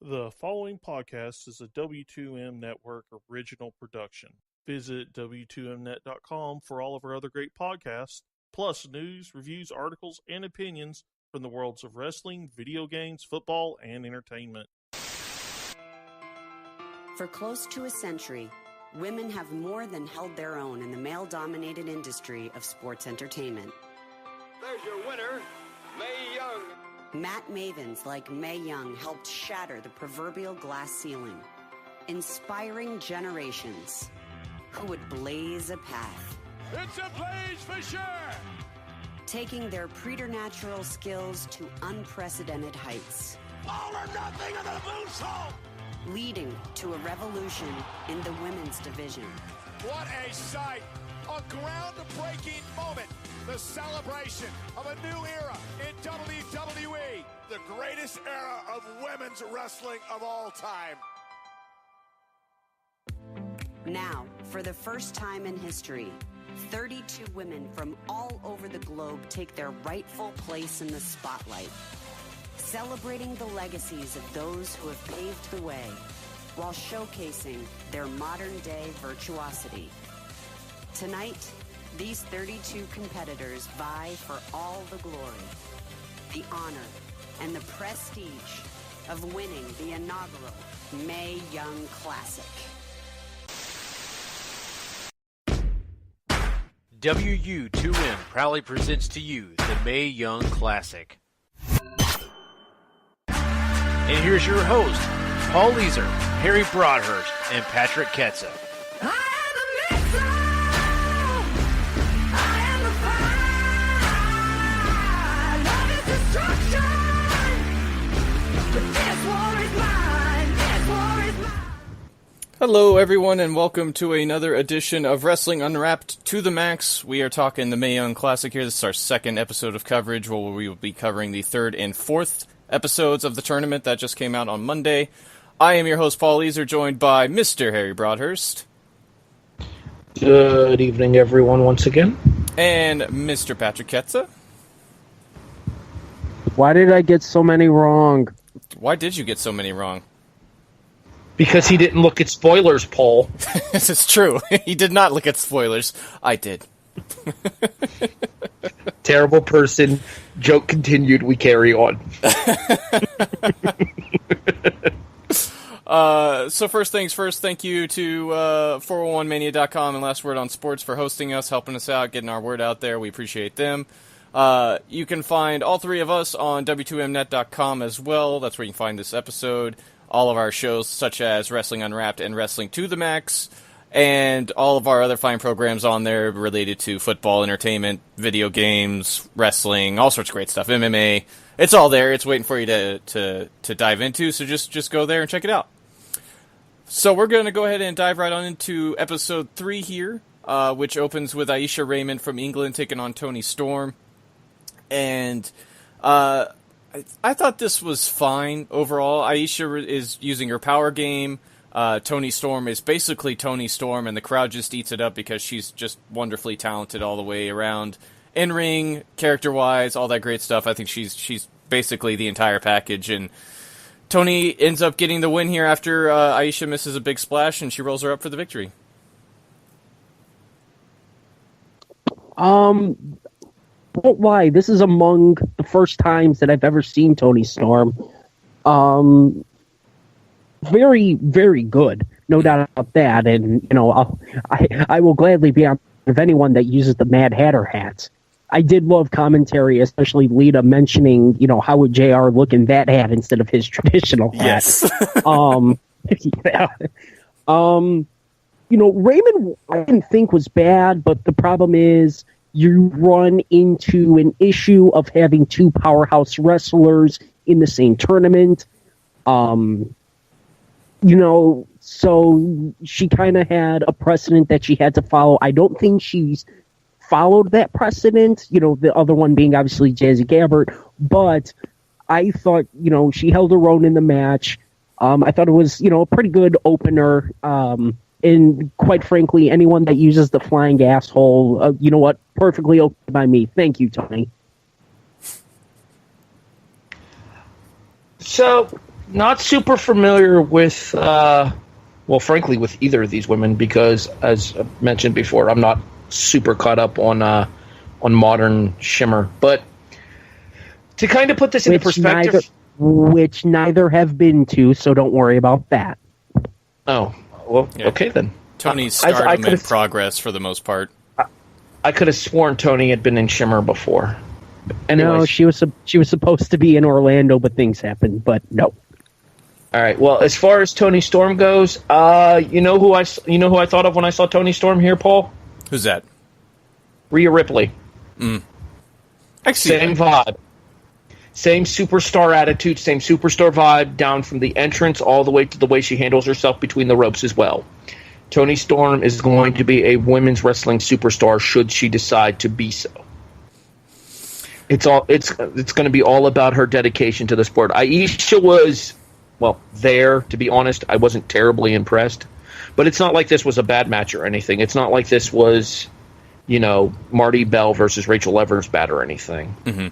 The following podcast is a W2M Network original production. Visit W2Mnet.com for all of our other great podcasts, plus news, reviews, articles, and opinions from the worlds of wrestling, video games, football, and entertainment. For close to a century, women have more than held their own in the male-dominated industry of sports entertainment. There's your winner, Mae Young. Mat Mavens like Mae Young helped shatter the proverbial glass ceiling, inspiring generations who would blaze a path. It's a blaze for sure! Taking their preternatural skills to unprecedented heights. All or nothing in the moonsault! Leading to a revolution in the women's division. What a sight! A ground-breaking moment! The celebration of a new era in WWE. The greatest era of women's wrestling of all time. Now, for the first time in history, 32 women from all over the globe take their rightful place in the spotlight, celebrating the legacies of those who have paved the way while showcasing their modern-day virtuosity. Tonight, these 32 competitors vie for all the glory, the honor, and the prestige of winning the inaugural Mae Young Classic. WU2M proudly presents to you the Mae Young Classic. And here's your host, Paul Leazar, Harry Broadhurst, and Patrick Ketza. Hello, everyone, and welcome to another edition of Wrestling Unwrapped to the Max. We are talking the Mae Young Classic here. This is our second episode of coverage, where we will be covering the third and fourth episodes of the tournament that just came out on Monday. I am your host, Paul Leazar, joined by Mr. Harry Broadhurst. Good evening, everyone, once again. And Mr. Patrick Ketza. Why did I get so many wrong? Why did you get so many wrong? Because he didn't look at spoilers, Paul. This is true. He did not look at spoilers. I did. Terrible person. Joke continued. We carry on. So first things first, thank you to 401mania.com and Last Word on Sports for hosting us, helping us out, getting our word out there. We appreciate them. You can find all three of us on W2Mnet.com as well. That's where you can find this episode. All of our shows, such as Wrestling Unwrapped and Wrestling to the Max, and all of our other fine programs on there related to football, entertainment, video games, wrestling, all sorts of great stuff, MMA. It's all there. It's waiting for you to dive into, so just go there and check it out. So we're going to go ahead and dive right on into episode 3 here, which opens with Aisha Raymond from England taking on Toni Storm. And I thought this was fine overall. Aisha is using her power game. Toni Storm is basically Toni Storm, and the crowd just eats it up because she's just wonderfully talented all the way around. In-ring, character-wise, all that great stuff. I think she's basically the entire package, and Toni ends up getting the win here after Aisha misses a big splash, and she rolls her up for the victory. Won't lie, this is among the first times that I've ever seen Toni Storm. Very, very good, no doubt about that. And you know, I will gladly be on of anyone that uses the Mad Hatter hat. I did love commentary, especially Lita mentioning, you know, how would JR look in that hat instead of his traditional hat. Yes. Yeah. You know, Raymond I didn't think was bad, but the problem is, you run into an issue of having two powerhouse wrestlers in the same tournament. You know, so she kind of had a precedent that she had to follow. I don't think she's followed that precedent, you know, the other one being obviously Jazzy Gabbert, but I thought, you know, she held her own in the match. I thought it was, you know, a pretty good opener. And quite frankly, anyone that uses the flying asshole, you know what, perfectly okay by me. Thank you, Tony. So, Not super familiar with, frankly, with either of these women because, as I mentioned before, I'm not super caught up on modern Shimmer. But to kind of put this into perspective... Which neither have been to, so don't worry about that. Oh, well, Yeah. Okay then. Tony's stardom in progress for the most part. I could have sworn Tony had been in Shimmer before. Anyways. No, she was supposed to be in Orlando, but things happened. But no. All right. Well, as far as Tony Storm goes, you know who I thought of when I saw Tony Storm here, Paul? Who's that? Rhea Ripley. Same vibe. Same superstar attitude, same superstar vibe, down from the entrance all the way to the way she handles herself between the ropes as well. Tony Storm is going to be a women's wrestling superstar should she decide to be so. It's going to be all about her dedication to the sport. Aisha was, there, to be honest. I wasn't terribly impressed. But it's not like this was a bad match or anything. It's not like this was, Marty Bell versus Rachel Evers bad or anything. Mm-hmm.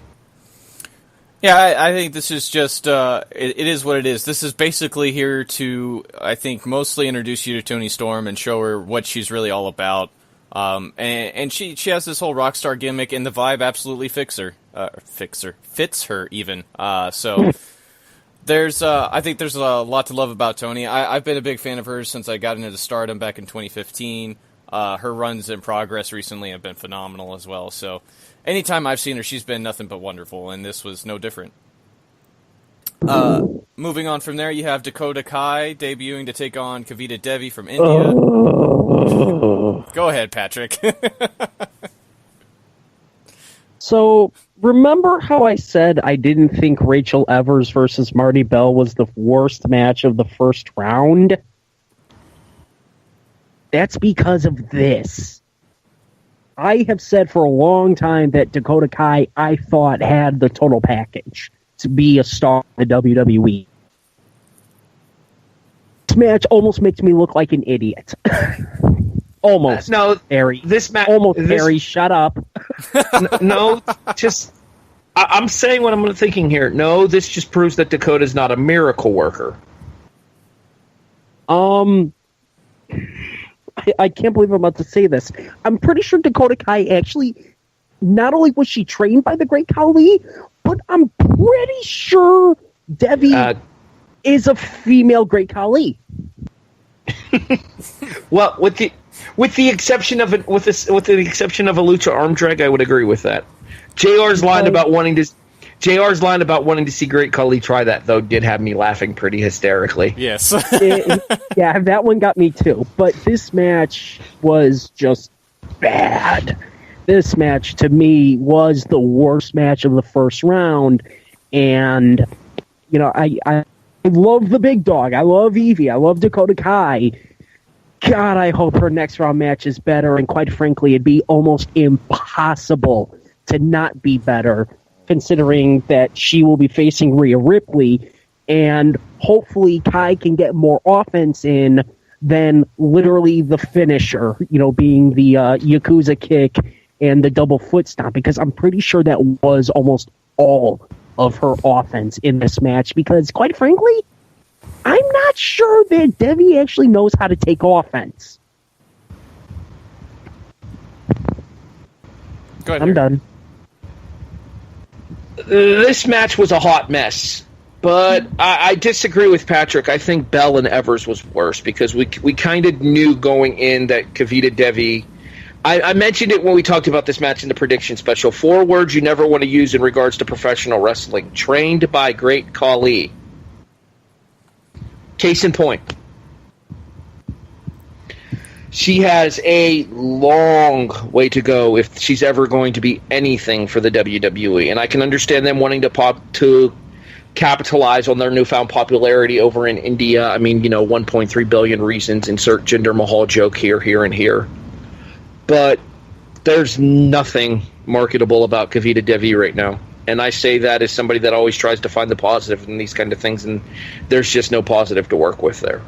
Yeah, I think this is just, it is what it is. This is basically here to, I think, mostly introduce you to Toni Storm and show her what she's really all about. And she has this whole rock star gimmick, and the vibe absolutely fits her even. So I think there's a lot to love about Toni. I've been a big fan of hers since I got into Stardom back in 2015. Her runs in progress recently have been phenomenal as well, so anytime I've seen her, she's been nothing but wonderful, and this was no different. Moving on from there, you have Dakota Kai debuting to take on Kavita Devi from India. Go ahead, Patrick. So, remember how I said I didn't think Rachel Evers versus Marty Bell was the worst match of the first round? That's because of this. I have said for a long time that Dakota Kai, I thought, had the total package to be a star in the WWE. This match almost makes me look like an idiot. Almost. No, Harry. Almost, Harry, shut up. No, just... I'm saying what I'm thinking here. No, this just proves that Dakota's not a miracle worker. I can't believe I'm about to say this. I'm pretty sure Dakota Kai actually, not only was she trained by the Great Khali, but I'm pretty sure Devi is a female Great Khali. Well, with the exception of a lucha arm drag, I would agree with that. JR's line about wanting to see Great Khali try that, though, did have me laughing pretty hysterically. Yes. Yeah, that one got me too. But this match was just bad. This match, to me, was the worst match of the first round. And, I love the big dog. I love Evie. I love Dakota Kai. God, I hope her next round match is better. And quite frankly, it'd be almost impossible to not be better, considering that she will be facing Rhea Ripley, and hopefully Kai can get more offense in than literally the finisher, being the Yakuza kick and the double foot stomp, because I'm pretty sure that was almost all of her offense in this match, because quite frankly, I'm not sure that Devi actually knows how to take offense. Go ahead, I'm done. This match was a hot mess, but I disagree with Patrick. I think Bell and Evers was worse because we kind of knew going in that Kavita Devi... I mentioned it when we talked about this match in the prediction special. 4 words you never want to use in regards to professional wrestling. Trained by Great Khali. Case in point. She has a long way to go if she's ever going to be anything for the WWE. And I can understand them wanting to capitalize on their newfound popularity over in India. I mean, 1.3 billion reasons. Insert Jinder Mahal joke here, and here. But there's nothing marketable about Kavita Devi right now. And I say that as somebody that always tries to find the positive in these kind of things, and there's just no positive to work with there.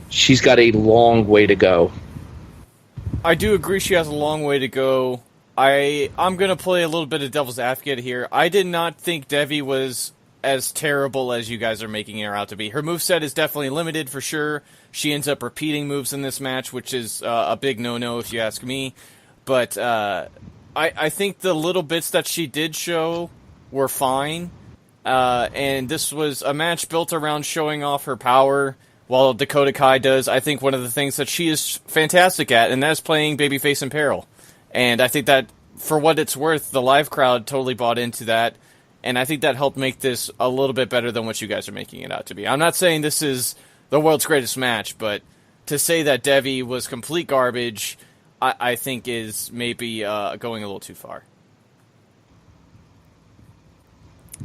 She's got a long way to go. I do agree she has a long way to go. I'm going to play a little bit of devil's advocate here. I did not think Devi was as terrible as you guys are making her out to be. Her moveset is definitely limited for sure. She ends up repeating moves in this match, which is a big no-no if you ask me. But I think the little bits that she did show were fine. And this was a match built around showing off her power, while Dakota Kai does, I think, one of the things that she is fantastic at, and that's playing babyface in peril. And I think that, for what it's worth, the live crowd totally bought into that, and I think that helped make this a little bit better than what you guys are making it out to be. I'm not saying this is the world's greatest match, but to say that Devi was complete garbage, I think is maybe going a little too far.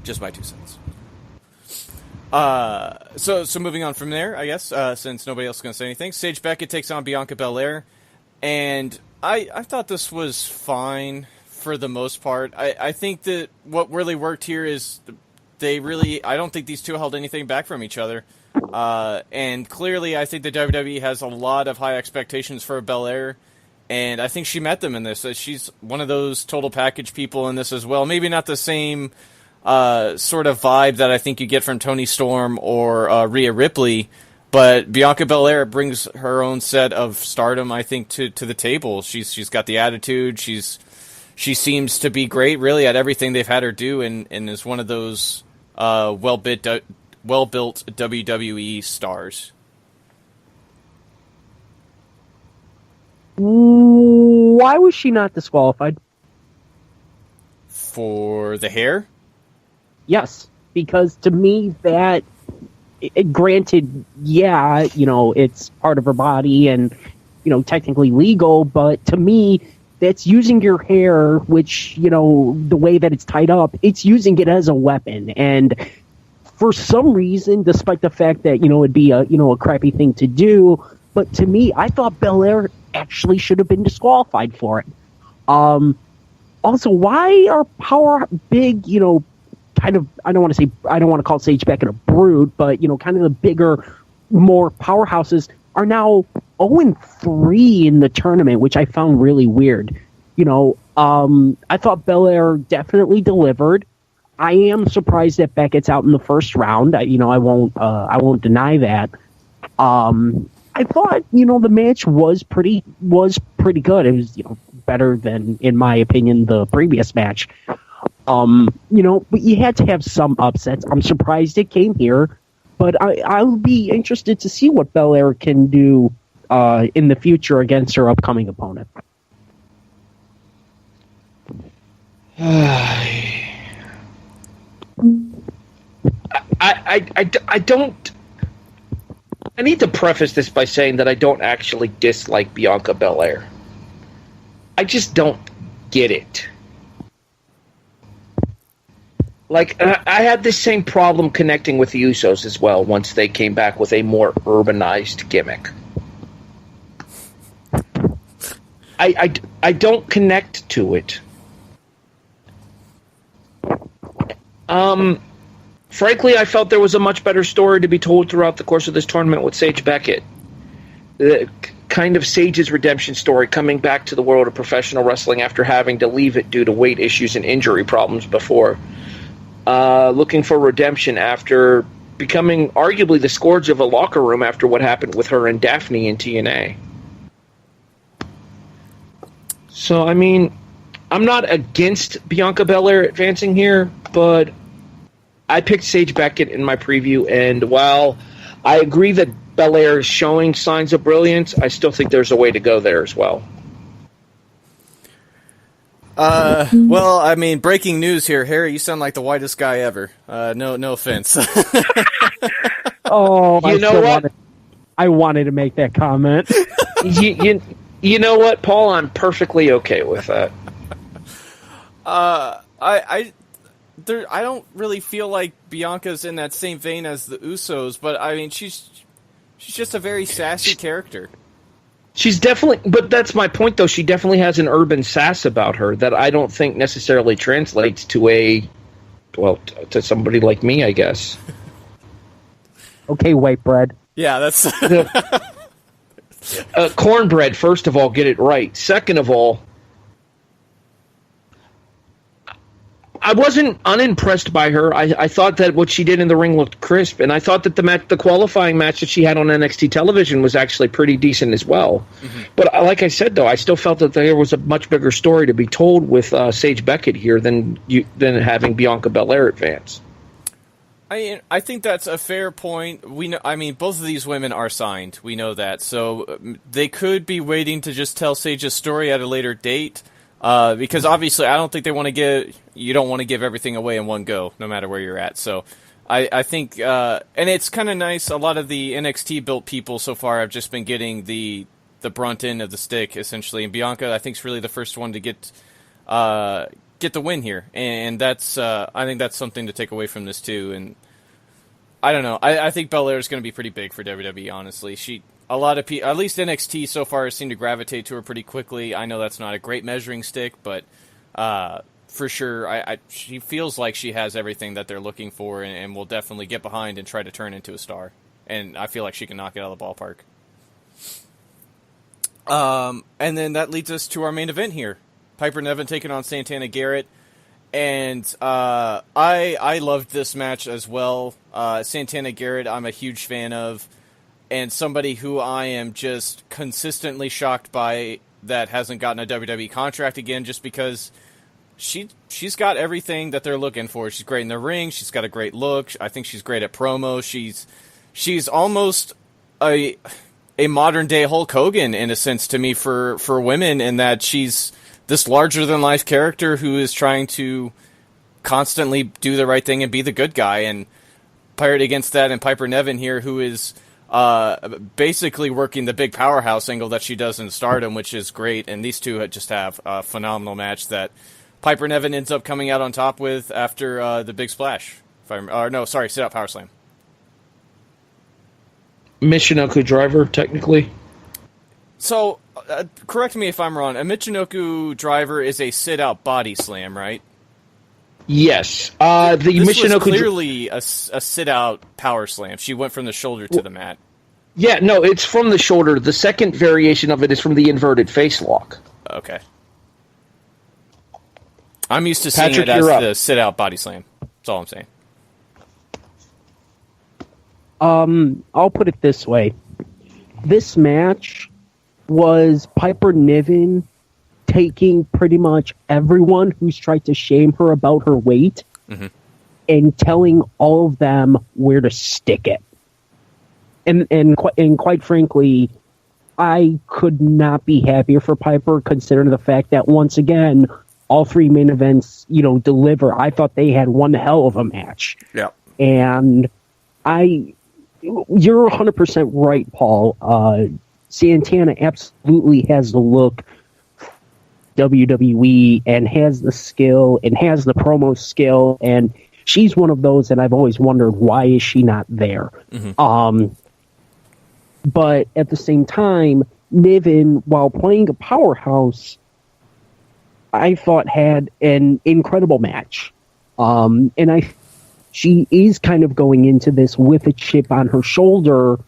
Just my 2 cents. So moving on from there, I guess, since nobody else is going to say anything, Sage Beckett takes on Bianca Belair, and I thought this was fine for the most part. I think that what really worked here is I don't think these two held anything back from each other, and clearly I think the WWE has a lot of high expectations for Belair, and I think she met them in this. She's one of those total package people in this as well. Maybe not the same sort of vibe that I think you get from Toni Storm or Rhea Ripley, but Bianca Belair brings her own set of stardom, I think, to the table. She's got the attitude. She seems to be great, really, at everything they've had her do, and is one of those well-built WWE stars. Why was she not disqualified? For the hair? Yes, because to me that, granted, yeah, it's part of her body and, technically legal, but to me, that's using your hair, which, the way that it's tied up, it's using it as a weapon. And for some reason, despite the fact that, it'd be a crappy thing to do, but to me, I thought Belair actually should have been disqualified for it. Also, why are big, kind of, I don't want to call Sage Beckett a brood, but, kind of the bigger, more powerhouses are now 0-3 in the tournament, which I found really weird. I thought Belair definitely delivered. I am surprised that Beckett's out in the first round. I won't deny that. I thought, the match was pretty good. It was, better than, in my opinion, the previous match. But you had to have some upsets. I'm surprised it came here, but I'll be interested to see what Belair can do in the future against her upcoming opponent. I don't. I need to preface this by saying that I don't actually dislike Bianca Belair. I just don't get it. Like, I had this same problem connecting with the Usos as well once they came back with a more urbanized gimmick. I don't connect to it. Frankly, I felt there was a much better story to be told throughout the course of this tournament with Sage Beckett. The kind of Sage's redemption story, coming back to the world of professional wrestling after having to leave it due to weight issues and injury problems before. Looking for redemption after becoming arguably the scourge of a locker room after what happened with her and Daphne in TNA. So, I mean, I'm not against Bianca Belair advancing here, but I picked Sage Beckett in my preview, and while I agree that Belair is showing signs of brilliance, I still think there's a way to go there as well. Well, I mean, breaking news here, Harry. You sound like the whitest guy ever. No offense. Oh, you know what? I wanted to make that comment. You know what, Paul? I'm perfectly okay with that. I don't really feel like Bianca's in that same vein as the Usos, but I mean, she's just a very sassy character. She's definitely, but that's my point, though. She definitely has an urban sass about her that I don't think necessarily translates to to somebody like me, I guess. Okay, white bread. Yeah, that's... Cornbread, first of all, get it right. Second of all, I wasn't unimpressed by her. I thought that what she did in the ring looked crisp, and I thought that the qualifying match that she had on NXT television was actually pretty decent as well. Mm-hmm. But like I said, though, I still felt that there was a much bigger story to be told with Sage Beckett here than having Bianca Belair advance. I think that's a fair point. We know, both of these women are signed. We know that, so they could be waiting to just tell Sage's story at a later date. Because obviously, I don't think you don't want to give everything away in one go, no matter where you're at. So, I think, and it's kind of nice. A lot of the NXT built people so far have just been getting the brunt end of the stick, essentially. And Bianca, I think, is really the first one to get the win here, and that's I think that's something to take away from this too. And I don't know. I think Belair is going to be pretty big for WWE. Honestly, a lot of people, at least NXT so far, seem to gravitate to her pretty quickly. I know that's not a great measuring stick, but for sure, she feels like she has everything that they're looking for, and will definitely get behind and try to turn into a star. And I feel like she can knock it out of the ballpark. And then that leads us to our main event here. Piper Niven taking on Santana Garrett. And I loved this match as well. Santana Garrett, I'm a huge fan of. And somebody who I am just consistently shocked that hasn't gotten a WWE contract again, just because she's got everything that they're looking for. She's great in the ring. She's got a great look. I think she's great at promo. She's almost a modern day Hulk Hogan in a sense to me for women, in that she's this larger than life character who is trying to constantly do the right thing and be the good guy. And paired against that, and Piper Niven here, who is basically working the big powerhouse angle that she does in Stardom, which is great. And these two just have a phenomenal match that Piper Niven ends up coming out on top with after the big splash. Sit out power slam. Michinoku driver, technically. So, correct me if I'm wrong. A Michinoku driver is a sit-out body slam, right? Yes. This was clearly a sit-out power slam. She went from the shoulder to the mat. Yeah, no, it's from the shoulder. The second variation of it is from the inverted face lock. Okay. I'm used to seeing it as the sit-out body slam. That's all I'm saying. I'll put it this way. This match was Piper Niven taking pretty much everyone who's tried to shame her about her weight and telling all of them where to stick it. And quite frankly, I could not be happier for Piper, considering the fact that once again, all three main events, deliver. I thought they had one hell of a match. Yeah. And you're 100% right, Paul. Santana absolutely has the look WWE and has the skill and has the promo skill, and she's one of those that I've always wondered, why is she not there? But at the same time, Niven, while playing a powerhouse, I thought had an incredible match. She is kind of going into this with a chip on her shoulder,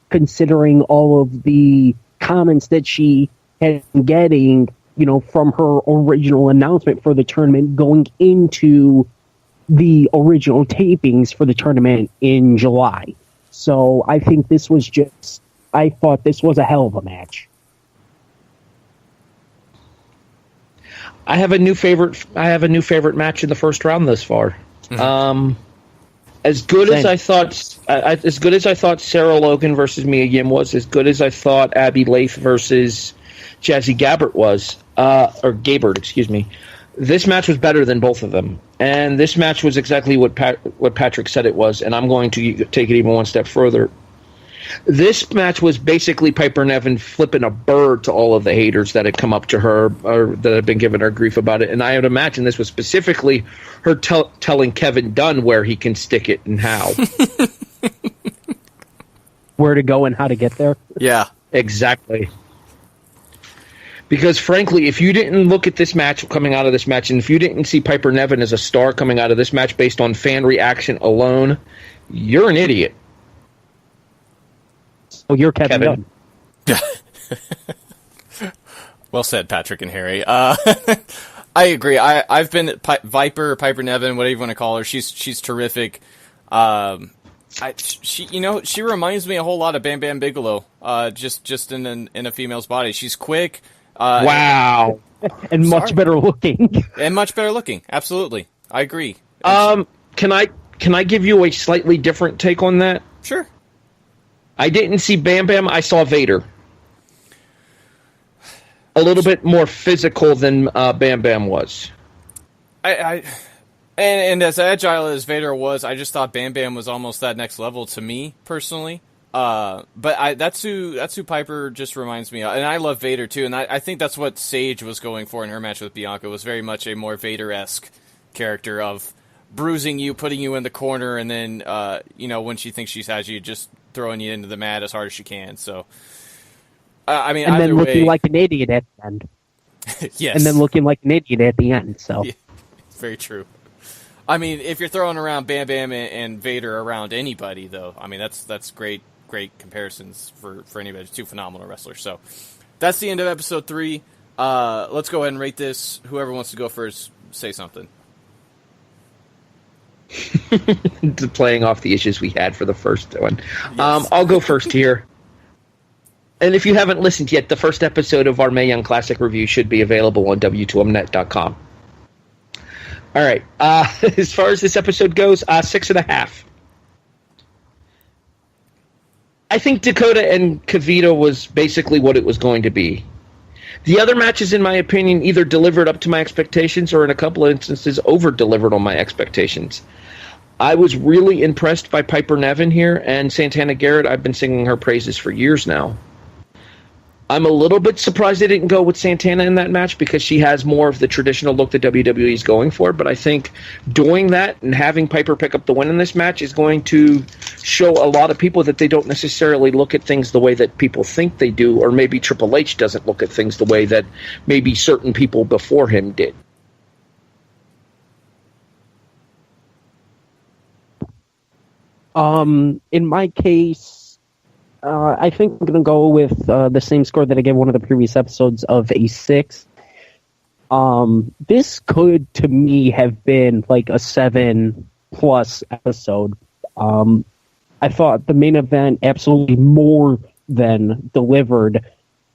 considering all of the comments that she had been getting, from her original announcement for the tournament going into the original tapings for the tournament in July. So I thought this was a hell of a match. I have a new favorite match in the first round thus far. As good as I thought Sarah Logan versus Mia Yim was, as good as I thought Abby Lath versus Jazzy Gabbert was, or Gabert, excuse me. This match was better than both of them, and this match was exactly what Patrick said it was. And I'm going to take it even one step further. This match was basically Piper Niven flipping a bird to all of the haters that had come up to her or that had been giving her grief about it. And I would imagine this was specifically her telling Kevin Dunn where he can stick it and how. Where to go and how to get there? Yeah. Exactly. Because, frankly, if you didn't look at this match coming out of this match, and if you didn't see Piper Niven as a star coming out of this match based on fan reaction alone, you're an idiot. Oh, you're Kevin Dunn. Well said, Patrick and Harry. I agree. I've been Piper Nevin, whatever you want to call her. She's terrific. She reminds me a whole lot of Bam Bam Bigelow. Just in a female's body. She's quick. Wow. And much better looking. And much better looking. Absolutely. I agree. Can I give you a slightly different take on that? Sure. I didn't see Bam Bam. I saw Vader. A little bit more physical than Bam Bam was. And as agile as Vader was, I just thought Bam Bam was almost that next level to me personally. But that's who Piper just reminds me of, and I love Vader too. And I think that's what Sage was going for in her match with Bianca. Was very much a more Vader-esque character of bruising you, putting you in the corner, and then when she thinks she's had you, just throwing you into the mat as hard as she can. So. And then looking like an idiot at the end. Yes. And then looking like an idiot at the end. So, yeah, very true. I mean, if you're throwing around Bam Bam and Vader around anybody, though, I mean that's great comparisons for anybody. Two phenomenal wrestlers. So that's the end of episode 3. Let's go ahead and rate this. Whoever wants to go first, say something. Playing off the issues we had for the first one. Yes. I'll go first here. And if you haven't listened yet, the first episode of our Mae Young Classic review should be available on W2Mnet.com. All right. As far as this episode goes, 6.5. I think Dakota and Kavita was basically what it was going to be. The other matches, in my opinion, either delivered up to my expectations or in a couple of instances over-delivered on my expectations. I was really impressed by Piper Nevin here, and Santana Garrett. I've been singing her praises for years now. I'm a little bit surprised they didn't go with Santana in that match because she has more of the traditional look that WWE is going for, but I think doing that and having Piper pick up the win in this match is going to show a lot of people that they don't necessarily look at things the way that people think they do, or maybe Triple H doesn't look at things the way that maybe certain people before him did. In my case, I think I'm going to go with the same score that I gave one of the previous episodes of a 6. This could, to me, have been like a 7+ episode. I thought the main event absolutely more than delivered.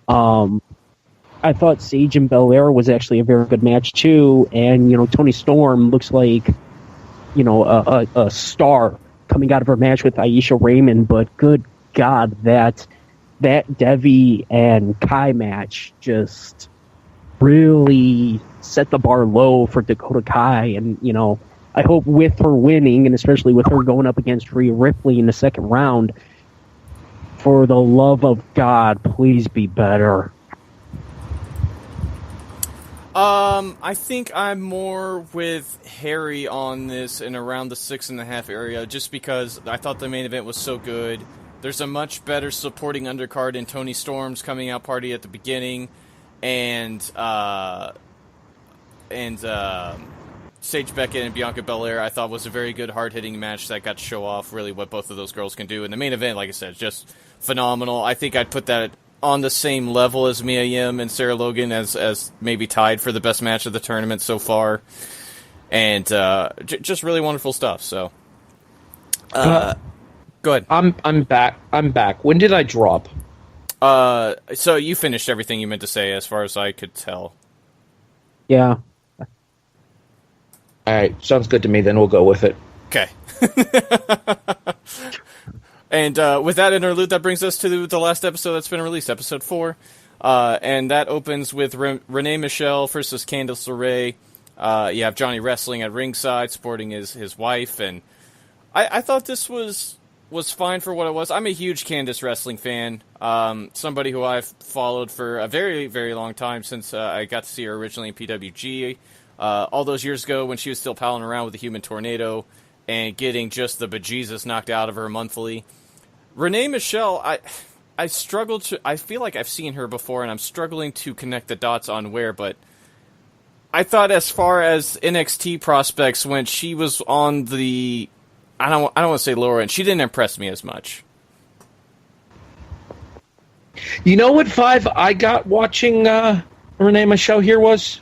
I thought Sage and Belair was actually a very good match too, and Toni Storm looks like a star coming out of her match with Aisha Raymond, but good God, that Devi and Kai match just really set the bar low for Dakota Kai, and I hope with her winning, and especially with her going up against Rhea Ripley in the second round, for the love of God, please be better. I think I'm more with Harry on this and around the 6.5 area, just because I thought the main event was so good. There's a much better supporting undercard in Toni Storm's coming out party at the beginning, and Sage Beckett and Bianca Belair I thought was a very good hard-hitting match that got to show off really what both of those girls can do. And the main event, like I said, is just phenomenal. I think I'd put that on the same level as Mia Yim and Sarah Logan as maybe tied for the best match of the tournament so far. And just really wonderful stuff. So, go ahead. I'm back. When did I drop? So you finished everything you meant to say, as far as I could tell. Yeah. All right, sounds good to me. Then we'll go with it. Okay. And with that interlude, that brings us to the last episode that's been released, episode 4. And that opens with Renee Michelle versus Candice LeRae. You have Johnny wrestling at ringside, supporting his wife. And I thought this was fine for what it was. I'm a huge Candice wrestling fan. Somebody who I've followed for a very, very long time since I got to see her originally in PWG. All those years ago when she was still palling around with the Human Tornado and getting just the bejesus knocked out of her monthly. Renee Michelle, I struggled to... I feel like I've seen her before, and I'm struggling to connect the dots on where, but I thought as far as NXT prospects went, she was on the... I don't want to say lower end. She didn't impress me as much. You know what 5 I got watching Renee Michelle here was?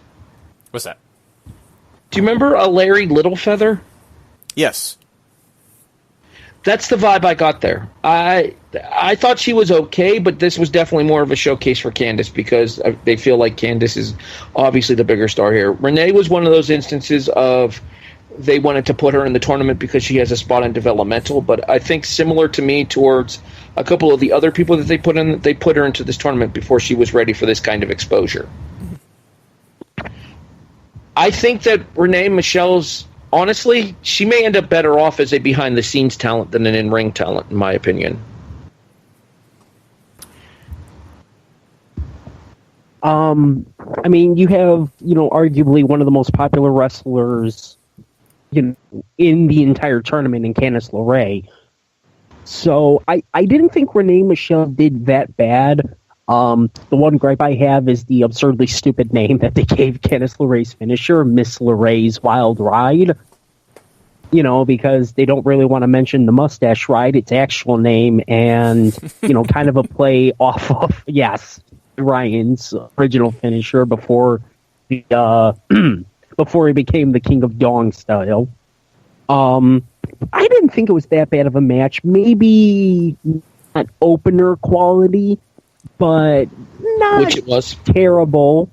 What's that? Do you remember a Larry Littlefeather? Yes. That's the vibe I got there. I thought she was okay, but this was definitely more of a showcase for Candice because they feel like Candice is obviously the bigger star here. Renee was one of those instances of they wanted to put her in the tournament because she has a spot in developmental, but I think similar to me towards a couple of the other people that they put her into this tournament before she was ready for this kind of exposure. I think that Renee Michelle's, honestly, she may end up better off as a behind-the-scenes talent than an in-ring talent, in my opinion. I mean, you have, arguably one of the most popular wrestlers, in the entire tournament in Candice LeRae. So I didn't think Renee Michelle did that bad. The one gripe I have is the absurdly stupid name that they gave Candice LeRae's finisher, Miss LeRae's Wild Ride. Because they don't really want to mention the mustache ride, its actual name, and, kind of a play off of, yes, Ryan's original finisher before he became the King of Dong style. I didn't think it was that bad of a match. Maybe not opener quality, but not Which it was. Terrible.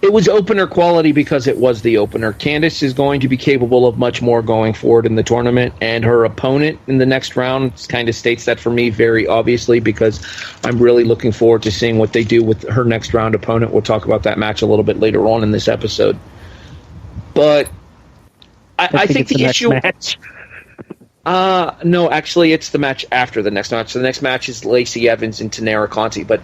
It was opener quality because it was the opener. Candice is going to be capable of much more going forward in the tournament, and her opponent in the next round kind of states that for me very obviously because I'm really looking forward to seeing what they do with her next round opponent. We'll talk about that match a little bit later on in this episode. But I think the issue... match. No, actually, it's the match after the next match. So the next match is Lacey Evans and Tanera Conti. But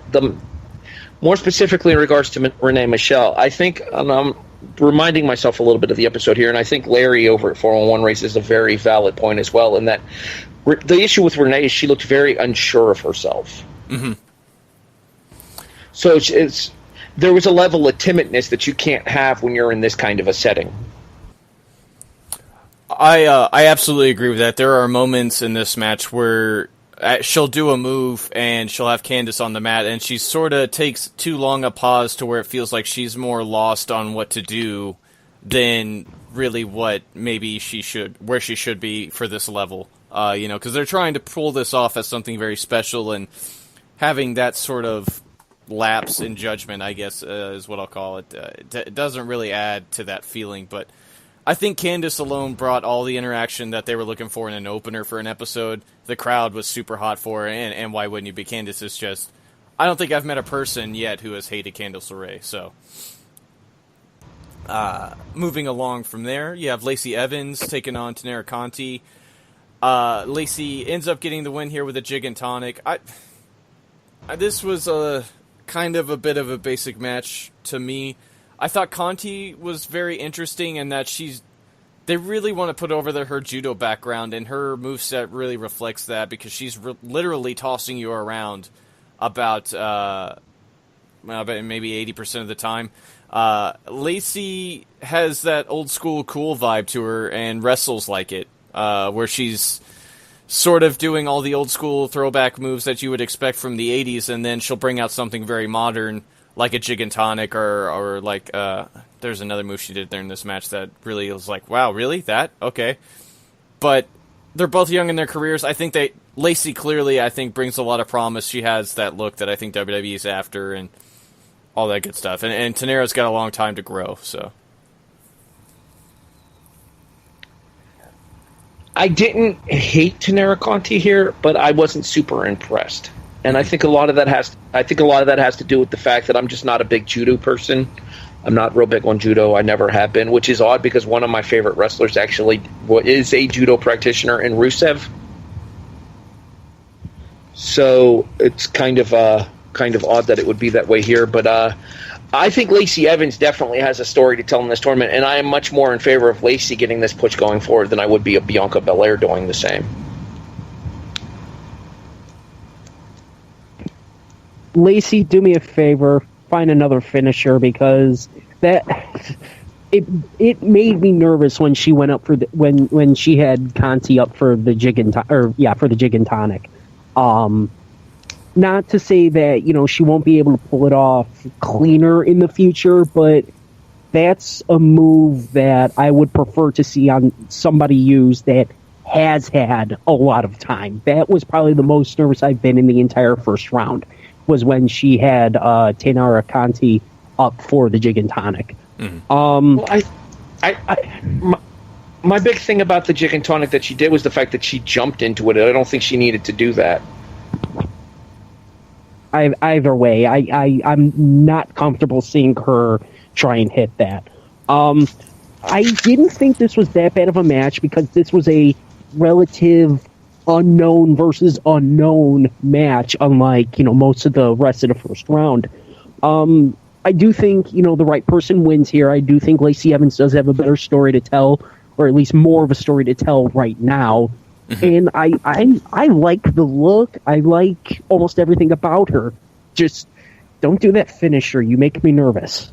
more specifically in regards to Renee Michelle, I think, and I'm reminding myself a little bit of the episode here, and I think Larry over at 411 raises a very valid point as well, in that the issue with Renee is she looked very unsure of herself. Mm-hmm. So there was a level of timidness that you can't have when you're in this kind of a setting. I absolutely agree with that. There are moments in this match where she'll do a move and she'll have Candice on the mat, and she sort of takes too long a pause to where it feels like she's more lost on what to do than really what maybe where she should be for this level. Because they're trying to pull this off as something very special, and having that sort of lapse in judgment, I guess, is what I'll call it. It doesn't really add to that feeling, but I think Candice alone brought all the interaction that they were looking for in an opener for an episode. The crowd was super hot for her, and why wouldn't you be? Candice is just... I don't think I've met a person yet who has hated Candice LeRae, so... moving along from there, you have Lacey Evans taking on Tanera Conti. Lacey ends up getting the win here with a jig and tonic. This was a kind of a bit of a basic match to me. I thought Conti was very interesting in that they really want to put over her judo background, and her moveset really reflects that because she's literally tossing you around about maybe 80% of the time. Lacey has that old school cool vibe to her and wrestles like it, where she's sort of doing all the old school throwback moves that you would expect from the 80s, and then she'll bring out something very modern, like a jig and tonic, or like, there's another move she did there in this match that really was like, wow, really? That? Okay. But they're both young in their careers. I think Lacey clearly, I think, brings a lot of promise. She has that look that I think WWE is after, and all that good stuff. And Tanera's got a long time to grow, so. I didn't hate Tanera Conti here, but I wasn't super impressed. And I think a lot of that has to do with the fact that I'm just not a big judo person. I'm not real big on judo. I never have been, which is odd because one of my favorite wrestlers actually is a judo practitioner in Rusev. So it's kind of odd that it would be that way here. But I think Lacey Evans definitely has a story to tell in this tournament, and I am much more in favor of Lacey getting this push going forward than I would be of Bianca Belair doing the same. Lacey, do me a favor, find another finisher, because it made me nervous when she went up for when she had Conti up for the jig and tonic. not to say that, she won't be able to pull it off cleaner in the future, but that's a move that I would prefer to see on somebody use that has had a lot of time. That was probably the most nervous I've been in the entire first round, was when she had Taynara Conti up for the Jig and Tonic. My big thing about the Jig and Tonic that she did was the fact that she jumped into it. I don't think she needed to do that. Either way, I'm not comfortable seeing her try and hit that. I didn't think this was that bad of a match because this was a relative unknown versus unknown match, unlike, most of the rest of the first round. I do think, the right person wins here. I do think Lacey Evans does have a better story to tell, or at least more of a story to tell right now. And I like the look. I like almost everything about her. Just don't do that finisher. You make me nervous.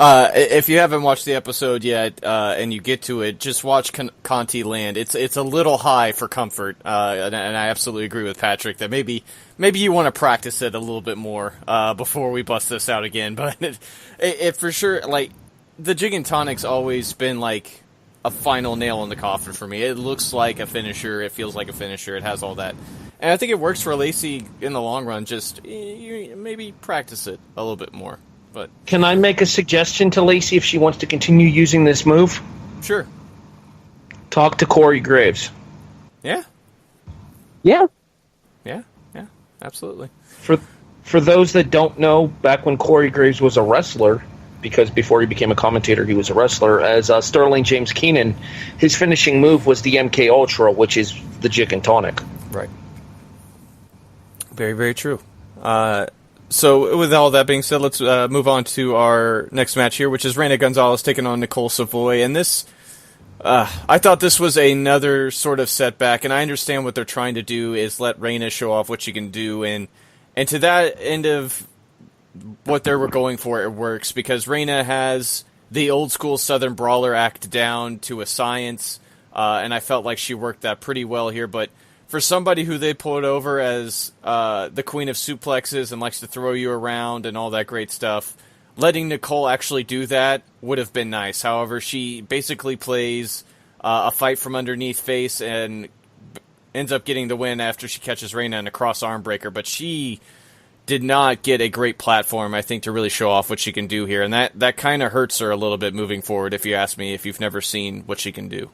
If you haven't watched the episode yet, and you get to it, just watch Conti land. It's a little high for comfort, and I absolutely agree with Patrick that maybe you want to practice it a little bit more before we bust this out again. But it for sure, like, the Jig and Tonic's always been like a final nail in the coffin for me. It looks like a finisher. It feels like a finisher. It has all that. And I think it works for Lacey in the long run. Just maybe practice it a little bit more. But can I make a suggestion to Lacey if she wants to continue using this move? Sure. Talk to Corey Graves. Yeah. Yeah. Yeah. Yeah. Absolutely. For those that don't know, back when Corey Graves was a wrestler, because before he became a commentator, he was a wrestler, as Sterling James Keenan, his finishing move was the MK Ultra, which is the Jig and Tonic. Right. Very, very true. So with all that being said, let's move on to our next match here, which is Reina Gonzalez taking on Nicole Savoy. And this, I thought this was another sort of setback, and I understand what they're trying to do is let Reina show off what she can do, and to that end of what they were going for, it works, because Reina has the old school Southern Brawler act down to a science, and I felt like she worked that pretty well here, but for somebody who they pulled over as the queen of suplexes and likes to throw you around and all that great stuff, letting Nicole actually do that would have been nice. However, she basically plays a fight from underneath face and ends up getting the win after she catches Reina in a cross arm breaker, but she did not get a great platform, I think, to really show off what she can do here, and that kind of hurts her a little bit moving forward, if you ask me, if you've never seen what she can do.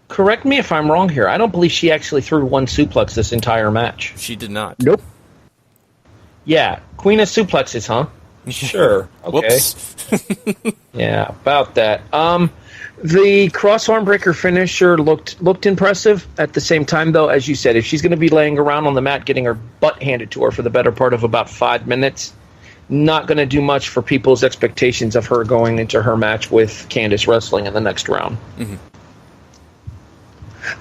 Correct me if I'm wrong here. I don't believe she actually threw one suplex this entire match. She did not. Nope. Yeah, queen of suplexes, huh? Sure. Okay. Whoops. Yeah, about that. The cross arm breaker finisher looked impressive. At the same time, though, as you said, if she's going to be laying around on the mat getting her butt handed to her for the better part of about 5 minutes, not going to do much for people's expectations of her going into her match with Candice Wrestling in the next round. Mm-hmm.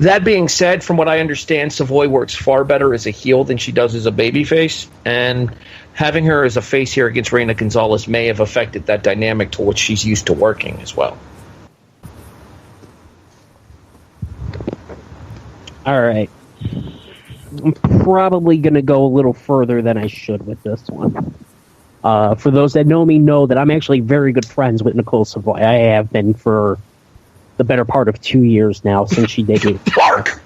That being said, from what I understand, Savoy works far better as a heel than she does as a babyface, and having her as a face here against Reina Gonzalez may have affected that dynamic to what she's used to working as well. All right. I'm probably going to go a little further than I should with this one. For those that know me know that I'm actually very good friends with Nicole Savoy. I have been for the better part of 2 years now since she debuted. Clark!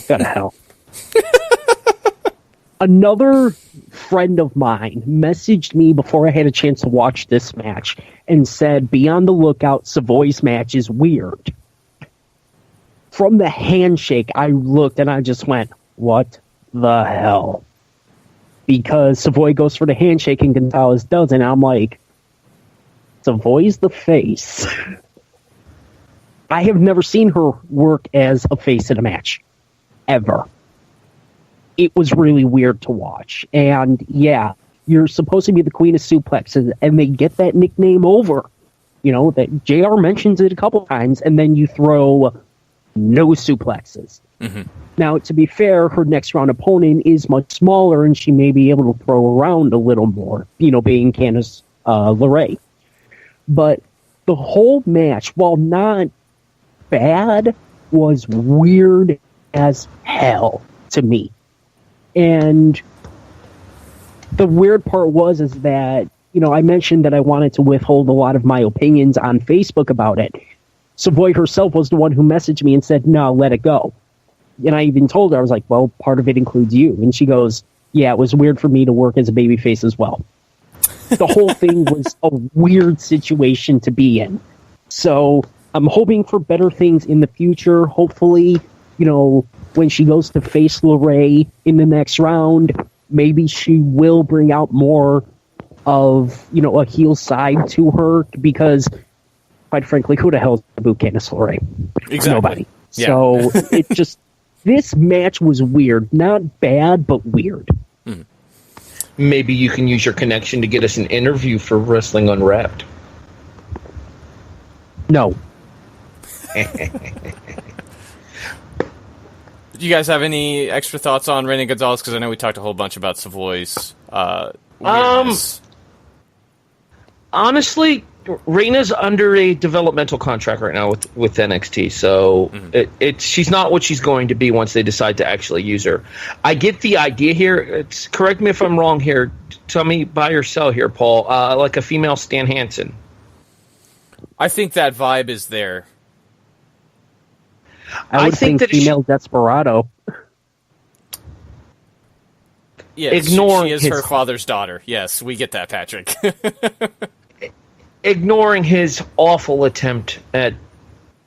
Gotta hell. Another friend of mine messaged me before I had a chance to watch this match and said, be on the lookout, Savoy's match is weird. From the handshake, I looked and I just went, what the hell? Because Savoy goes for the handshake and Gonzalez doesn't. I'm like, Savoy's the face. I have never seen her work as a face in a match. Ever. It was really weird to watch. And yeah, you're supposed to be the queen of suplexes, and they get that nickname over. You know, that JR mentions it a couple times, and then you throw no suplexes. Mm-hmm. Now, to be fair, her next round opponent is much smaller, and she may be able to throw around a little more, you know, being Candice LeRae. But the whole match, while not bad, was weird as hell to me. And the weird part was that, I mentioned that I wanted to withhold a lot of my opinions on Facebook about it. Savoy herself was the one who messaged me and said, no, let it go. And I even told her, I was like, well, part of it includes you. And she goes, yeah, it was weird for me to work as a babyface as well. The whole thing was a weird situation to be in. So I'm hoping for better things in the future. Hopefully, when she goes to face LeRae in the next round, maybe she will bring out more of, a heel side to her, because quite frankly, who the hell is the boot Candice LeRae? Exactly. Nobody. Yeah. So it just, this match was weird. Not bad, but weird. Mm. Maybe you can use your connection to get us an interview for Wrestling Unwrapped. No. Do you guys have any extra thoughts on Reina Gonzalez? Because I know we talked a whole bunch about Savoy's weirdness. Honestly, Reina's under a developmental contract right now with NXT, so she's not what she's going to be once they decide to actually use her. I get the idea here. Correct me if I'm wrong here. Tell me buy or sell here, Paul. Like a female Stan Hansen. I think that vibe is there. I would think that female Desperado. Yes, she is her father's daughter. Yes, we get that, Patrick. Ignoring his awful attempt at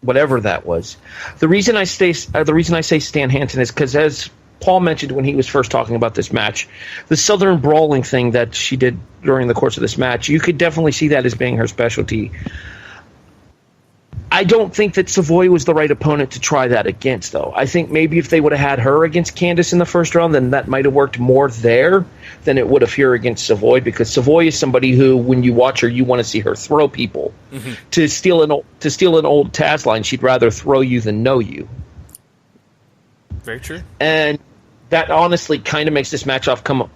whatever that was. The reason I say Stan Hansen is because, as Paul mentioned when he was first talking about this match, the Southern brawling thing that she did during the course of this match, you could definitely see that as being her specialty. I don't think that Savoy was the right opponent to try that against, though. I think maybe if they would have had her against Candice in the first round, then that might have worked more there than it would have here against Savoy, because Savoy is somebody who, when you watch her, you want to see her throw people. Mm-hmm. To steal an old Taz line, she'd rather throw you than know you. Very true. And that honestly kind of makes this match come off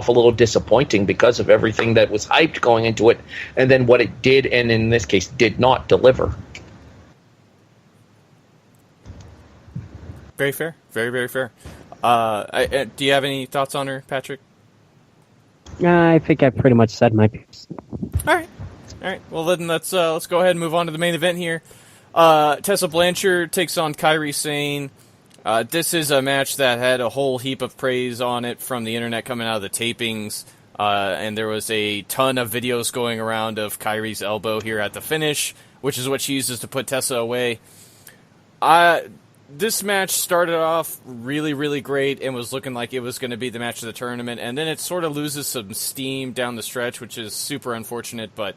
a little disappointing because of everything that was hyped going into it, and then what it did, and in this case did not deliver. Very fair. Very, very fair. Do you have any thoughts on her, Patrick? I think I've pretty much said my piece. All right. Well, then let's go ahead and move on to the main event here. Tessa Blanchard takes on Kairi Sane. This is a match that had a whole heap of praise on it from the internet coming out of the tapings, and there was a ton of videos going around of Kairi's elbow here at the finish, which is what she uses to put Tessa away. This match started off really, really great and was looking like it was going to be the match of the tournament, and then it sort of loses some steam down the stretch, which is super unfortunate, but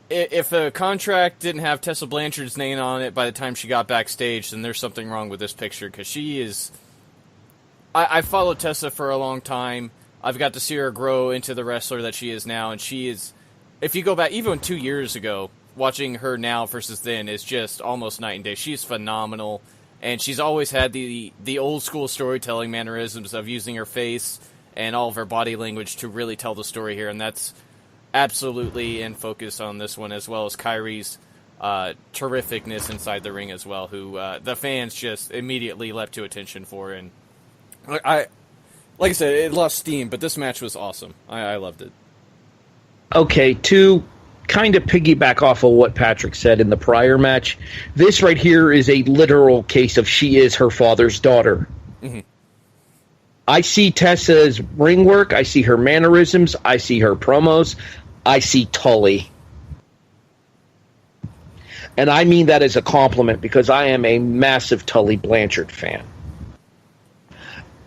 if the contract didn't have Tessa Blanchard's name on it by the time she got backstage, then there's something wrong with this picture, because she is... I followed Tessa for a long time. I've got to see her grow into the wrestler that she is now, and she is... If you go back, even 2 years ago, watching her now versus then is just almost night and day. She's phenomenal, and she's always had the old-school storytelling mannerisms of using her face and all of her body language to really tell the story here, and that's absolutely in focus on this one, as well as Kairi's terrificness inside the ring as well, who the fans just immediately leapt to attention for. And like I said, it lost steam, but this match was awesome. I loved it. Okay, to kind of piggyback off of what Patrick said in the prior match, this right here is a literal case of she is her father's daughter. Mm-hmm. I see Tessa's ring work, I see her mannerisms, I see her promos, I see Tully. And I mean that as a compliment, because I am a massive Tully Blanchard fan.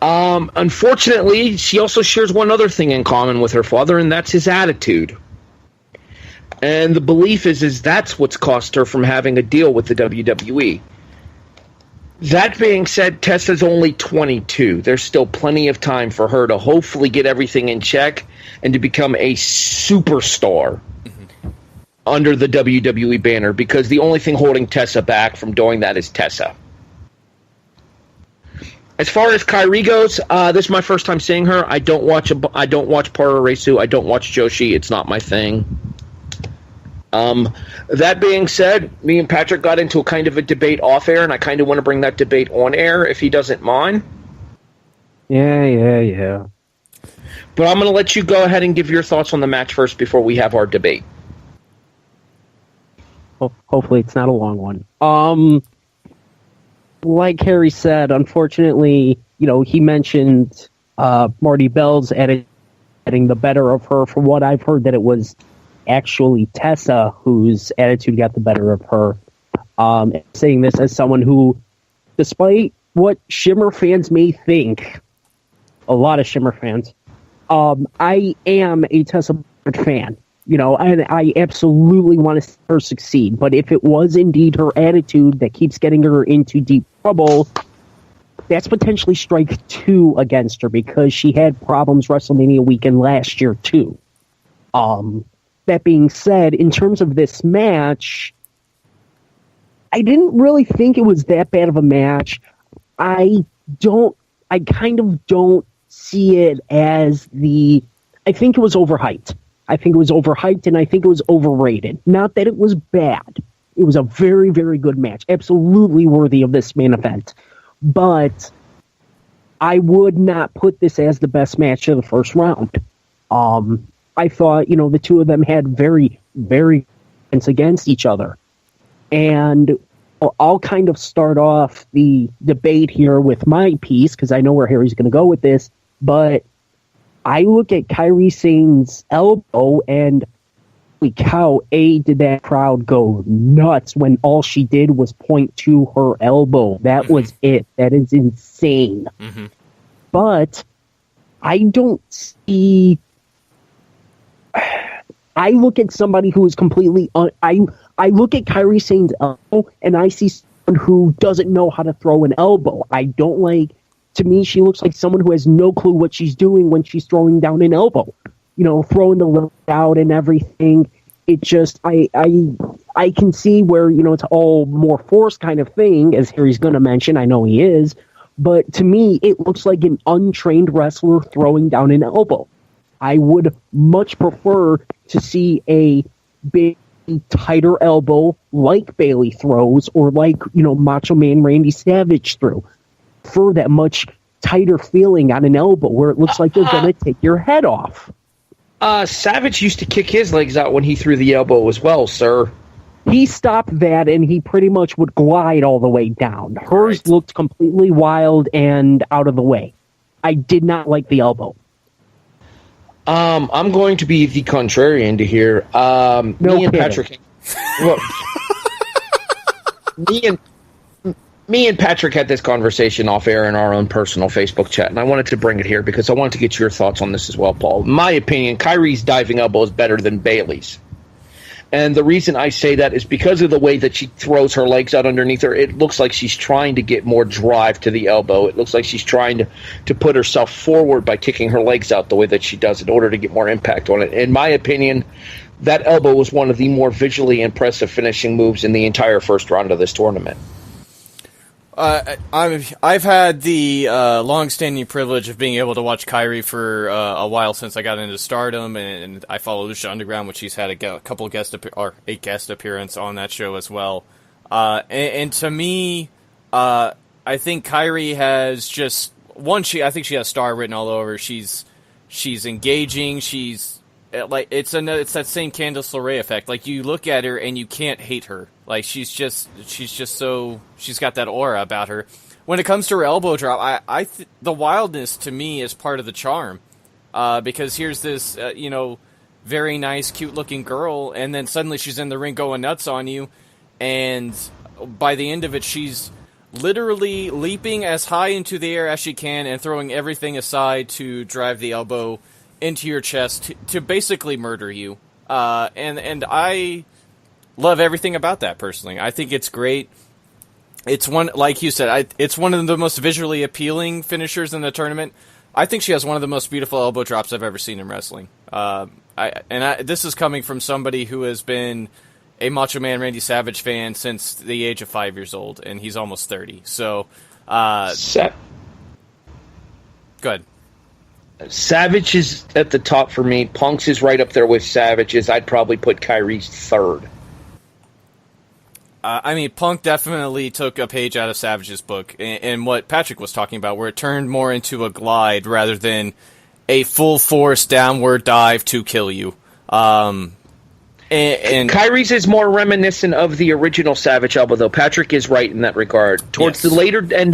Unfortunately, she also shares one other thing in common with her father, and that's his attitude. And the belief is that's what's cost her from having a deal with the WWE. That being said, Tessa's only 22. There's still plenty of time for her to hopefully get everything in check and to become a superstar under the WWE banner, because the only thing holding Tessa back from doing that is Tessa. As far as Kairi goes, this is my first time seeing her. I don't watch Para Resu. I don't watch Joshi. It's not my thing. That being said, me and Patrick got into a kind of a debate off air, and I kind of want to bring that debate on air if he doesn't mind. Yeah. But I'm going to let you go ahead and give your thoughts on the match first before we have our debate. Hopefully it's not a long one. Like Harry said, unfortunately, he mentioned Marty Bell's getting the better of her. From what I've heard, that it was actually Tessa whose attitude got the better of her. Saying this as someone who, despite what Shimmer fans may think, a lot of Shimmer fans, I am a Tessa fan. And I absolutely want to see her succeed. But if it was indeed her attitude that keeps getting her into deep trouble, that's potentially strike 2 against her, because she had problems WrestleMania weekend last year too. That being said, in terms of this match, I didn't really think it was that bad of a match. I kind of don't see it as I think it was overhyped. I think it was overhyped, and I think it was overrated. Not that it was bad. It was a very, very good match. Absolutely worthy of this main event. But I would not put this as the best match of the first round. I thought, the two of them had very, very against each other. And I'll kind of start off the debate here with my piece, because I know where Harry's going to go with this. But I look at Kairi Sane's elbow, and holy cow, did that crowd go nuts when all she did was point to her elbow. That was it. That is insane. Mm-hmm. But I don't see... I look at somebody who is completely... I look at Kairi Sane's elbow, and I see someone who doesn't know how to throw an elbow. I don't like... To me, she looks like someone who has no clue what she's doing when she's throwing down an elbow. Throwing the leg out and everything. It just, I can see where, it's all more forced kind of thing, as Harry's going to mention. I know he is. But to me, it looks like an untrained wrestler throwing down an elbow. I would much prefer to see a big, tighter elbow like Bayley throws, or like, Macho Man Randy Savage threw. For that much tighter feeling on an elbow where it looks like they're going to take your head off. Savage used to kick his legs out when he threw the elbow as well, sir. He stopped that, and he pretty much would glide all the way down. Hers looked completely wild and out of the way. I did not like the elbow. I'm going to be the contrarian to here. Me and Patrick... Well, Me and Patrick had this conversation off air in our own personal Facebook chat, and I wanted to bring it here because I wanted to get your thoughts on this as well, Paul. In my opinion, Kairi's diving elbow is better than Bayley's. And the reason I say that is because of the way that she throws her legs out underneath her. It looks like she's trying to get more drive to the elbow. It looks like she's trying to put herself forward by kicking her legs out the way that she does in order to get more impact on it. In my opinion, that elbow was one of the more visually impressive finishing moves in the entire first round of this tournament. I've had the long-standing privilege of being able to watch Kairi for a while since I got into Stardom, and I follow Lucha Underground, which she's had a couple a guest appearance on that show as well. And to me, I think Kairi has just I think she has star written all over. She's engaging. She's like it's that same Candice LeRae effect. Like you look at her and you can't hate her. Like she's just so she's got that aura about her. When it comes to her elbow drop, the wildness to me is part of the charm, because here's this very nice, cute looking girl, and then suddenly she's in the ring going nuts on you, and by the end of it, she's literally leaping as high into the air as she can and throwing everything aside to drive the elbow into your chest to basically murder you. And I love everything about that personally. I think it's great. It's one, like you said, it's one of the most visually appealing finishers in the tournament. I think she has one of the most beautiful elbow drops I've ever seen in wrestling. This is coming from somebody who has been a Macho Man Randy Savage fan since the age of 5 years old, and he's almost 30. So, Go ahead. Savage is at the top for me. Punk's is right up there with Savage's. I'd probably put Kyrie's third. I mean, Punk definitely took a page out of Savage's book, and what Patrick was talking about, where it turned more into a glide rather than a full-force downward dive to kill you. And Kyrie's is more reminiscent of the original Savage album, though. Patrick is right in that regard. Towards the later end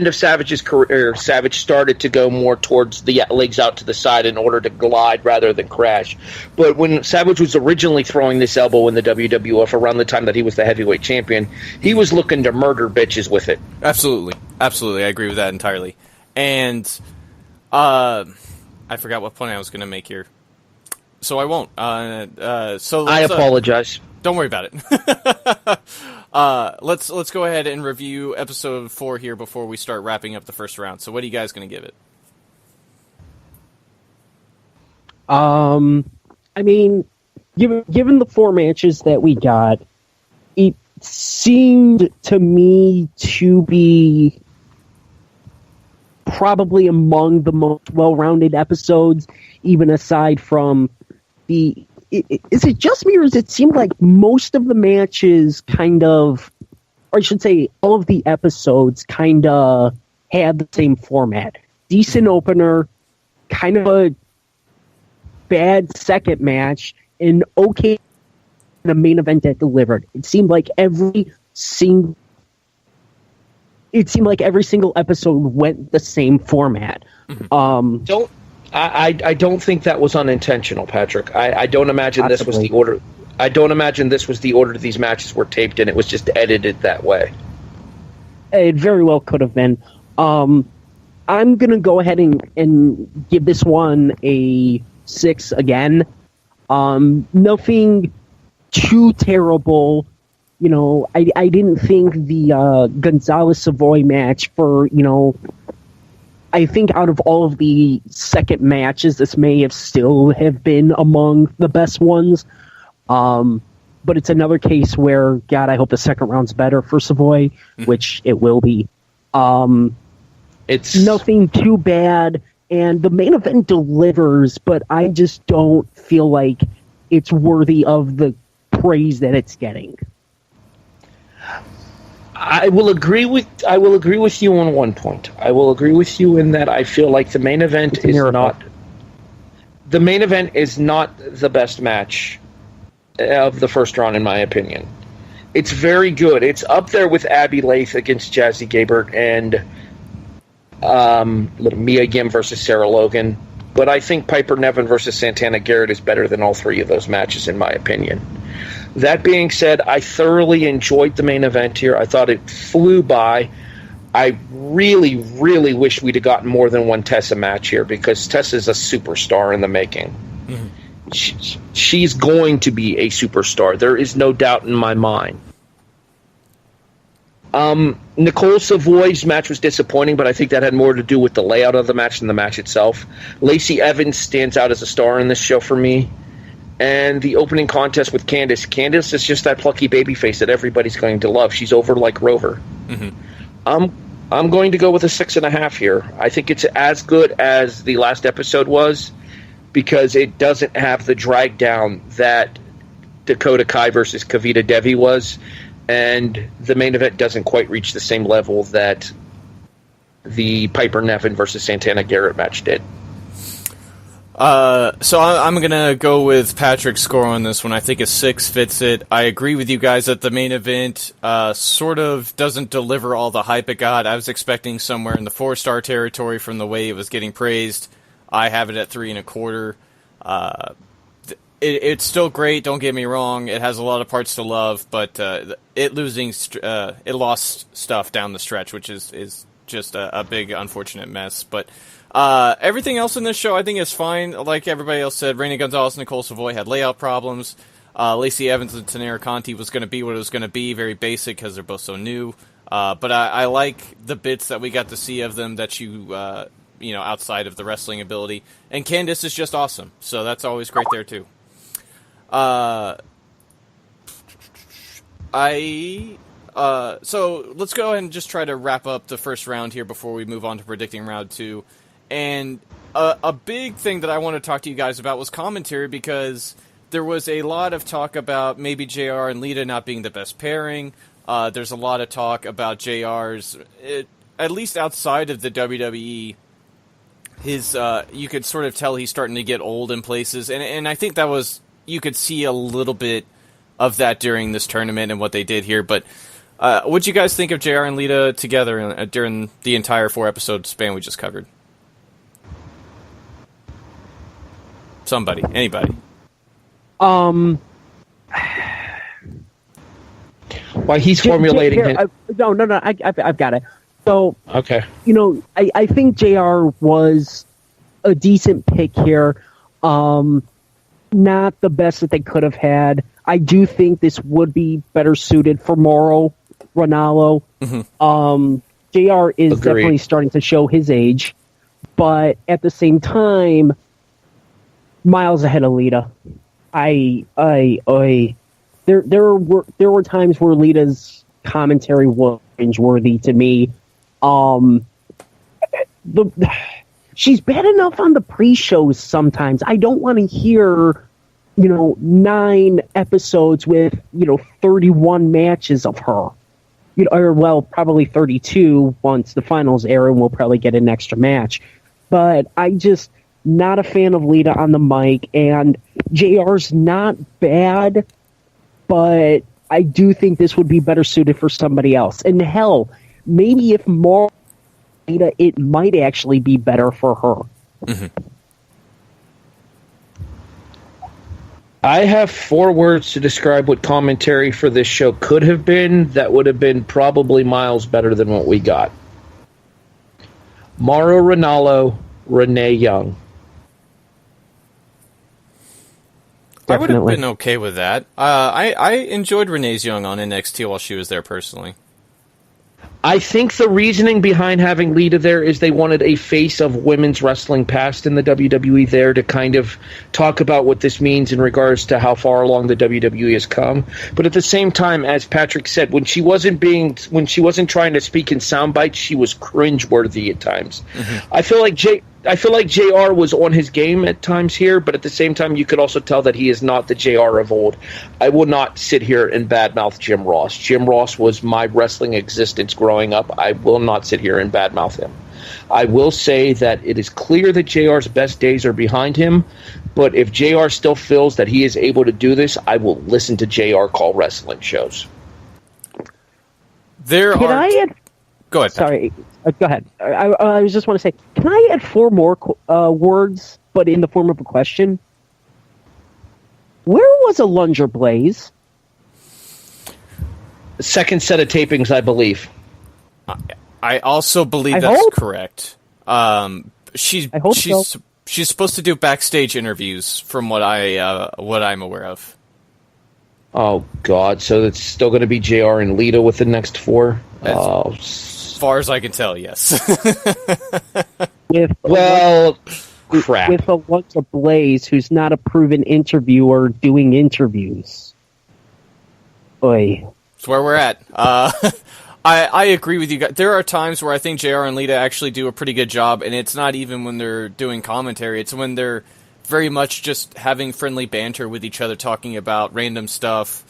of Savage's career, Savage started to go more towards the legs out to the side in order to glide rather than crash. But when Savage was originally throwing this elbow in the WWF around the time that he was the heavyweight champion, he was looking to murder bitches with it. Absolutely, I agree with that entirely. And I forgot what point I was going to make here. So I won't. So I apologize. Don't worry about it. Let's go ahead and review episode 4 here before we start wrapping up the first round. So what are you guys going to give it? I mean, given the 4 matches that we got, it seemed to me to be probably among the most well-rounded episodes, even aside from is it just me, or does it seem like most of the matches kind of, or I should say all of the episodes kind of had the same format? Decent opener, kind of a bad second match, and okay the main event that delivered. It seemed like every single episode went the same format. Mm-hmm. I don't think that was unintentional, Patrick. I don't imagine this was the order. I don't imagine this was the order these matches were taped in. It was just edited that way. It very well could have been. I'm going to go ahead and give this one a 6 again. Nothing too terrible. You know, I didn't think the Gonzalez-Savoy match I think out of all of the second matches, this may have been among the best ones. But it's another case where, God, I hope the second round's better for Savoy, which it will be. It's nothing too bad, and the main event delivers, but I just don't feel like it's worthy of the praise that it's getting. I will agree with you on one point. I will agree with you in that I feel like the main event is not the best match of the first round, in my opinion. It's very good. It's up there with Abby Lath against Jazzy Gabert and Mia Yim versus Sarah Logan. But I think Piper Niven versus Santana Garrett is better than all 3 of those matches, in my opinion. That being said, I thoroughly enjoyed the main event here. I thought it flew by. I really, really wish we'd have gotten more than one Tessa match here, because Tessa's a superstar in the making. Mm-hmm. She's going to be a superstar. There is no doubt in my mind. Nicole Savoy's match was disappointing, but I think that had more to do with the layout of the match than the match itself. Lacey Evans stands out as a star in this show for me. And the opening contest with Candice. Candice is just that plucky babyface that everybody's going to love. She's over like Rover. Mm-hmm. I'm going to go with a 6.5 here. I think it's as good as the last episode was, because it doesn't have the drag down that Dakota Kai versus Kavita Devi was, and the main event doesn't quite reach the same level that the Piper Niven versus Santana Garrett match did. So I'm going to go with Patrick's score on this one. I think a 6 fits it. I agree with you guys that the main event sort of doesn't deliver all the hype it got. I was expecting somewhere in the 4-star territory from the way it was getting praised. I have it at 3.25. It's still great, don't get me wrong. It has a lot of parts to love, but it lost stuff down the stretch, which is just a big unfortunate mess. But everything else in this show I think is fine. Like everybody else said, Reina Gonzalez and Nicole Savoy had layout problems. Lacey Evans and Tanera Conti was going to be what it was going to be, very basic because they're both so new. But I like the bits that we got to see of them that outside of the wrestling ability. And Candice is just awesome, so that's always great there too. So let's go ahead and just try to wrap up the first round here before we move on to predicting round 2. And a big thing that I want to talk to you guys about was commentary, because there was a lot of talk about maybe JR and Lita not being the best pairing. There's a lot of talk about JR's, at least outside of the WWE, his you could sort of tell he's starting to get old in places. And I think that was, you could see a little bit of that during this tournament and what they did here. But what'd you guys think of JR and Lita together during the entire 4-episode span we just covered? Somebody, anybody. While he's formulating it. No, I've got it. So, okay. I think JR was a decent pick here. Not the best that they could have had. I do think this would be better suited for Mauro Ranallo. Mm-hmm. JR is definitely starting to show his age, but at the same time, miles ahead of Lita. There were times where Lita's commentary was cringeworthy to me. She's bad enough on the pre-shows sometimes. I don't want to hear, 9 episodes with, 31 matches of her. Probably 32 once the finals air, and we'll probably get an extra match. But not a fan of Lita on the mic, and JR's not bad, but I do think this would be better suited for somebody else. And hell, maybe if more Lita, it might actually be better for her. Mm-hmm. I have 4 words to describe what commentary for this show could have been that would have been probably miles better than what we got. Mauro Ranallo, Renee Young. I would have been okay with that. I enjoyed Renee's Young on NXT while she was there personally. I think the reasoning behind having Lita there is they wanted a face of women's wrestling past in the WWE there to kind of talk about what this means in regards to how far along the WWE has come. But at the same time, as Patrick said, when she wasn't trying to speak in sound bites, she was cringeworthy at times. Mm-hmm. I feel like JR was on his game at times here, but at the same time, you could also tell that he is not the JR of old. I will not sit here and badmouth Jim Ross. Jim Ross was my wrestling existence growing up. I will not sit here and badmouth him. I will say that it is clear that JR's best days are behind him, but if JR still feels that he is able to do this, I will listen to JR call wrestling shows. Go ahead, Patrick. Sorry. Go ahead. I just want to say, can I add 4 more words, but in the form of a question? Where was Alundra Blaze? Second set of tapings, I believe. I also believe that's correct. She's supposed to do backstage interviews, from what I'm aware of. Oh God! So it's still going to be JR and Lita with the next 4. As far as I can tell, yes. Crap. With Alundra Blaze, who's not a proven interviewer, doing interviews. Oy. That's where we're at. I agree with you guys. There are times where I think JR and Lita actually do a pretty good job, and it's not even when they're doing commentary. It's when they're very much just having friendly banter with each other, talking about random stuff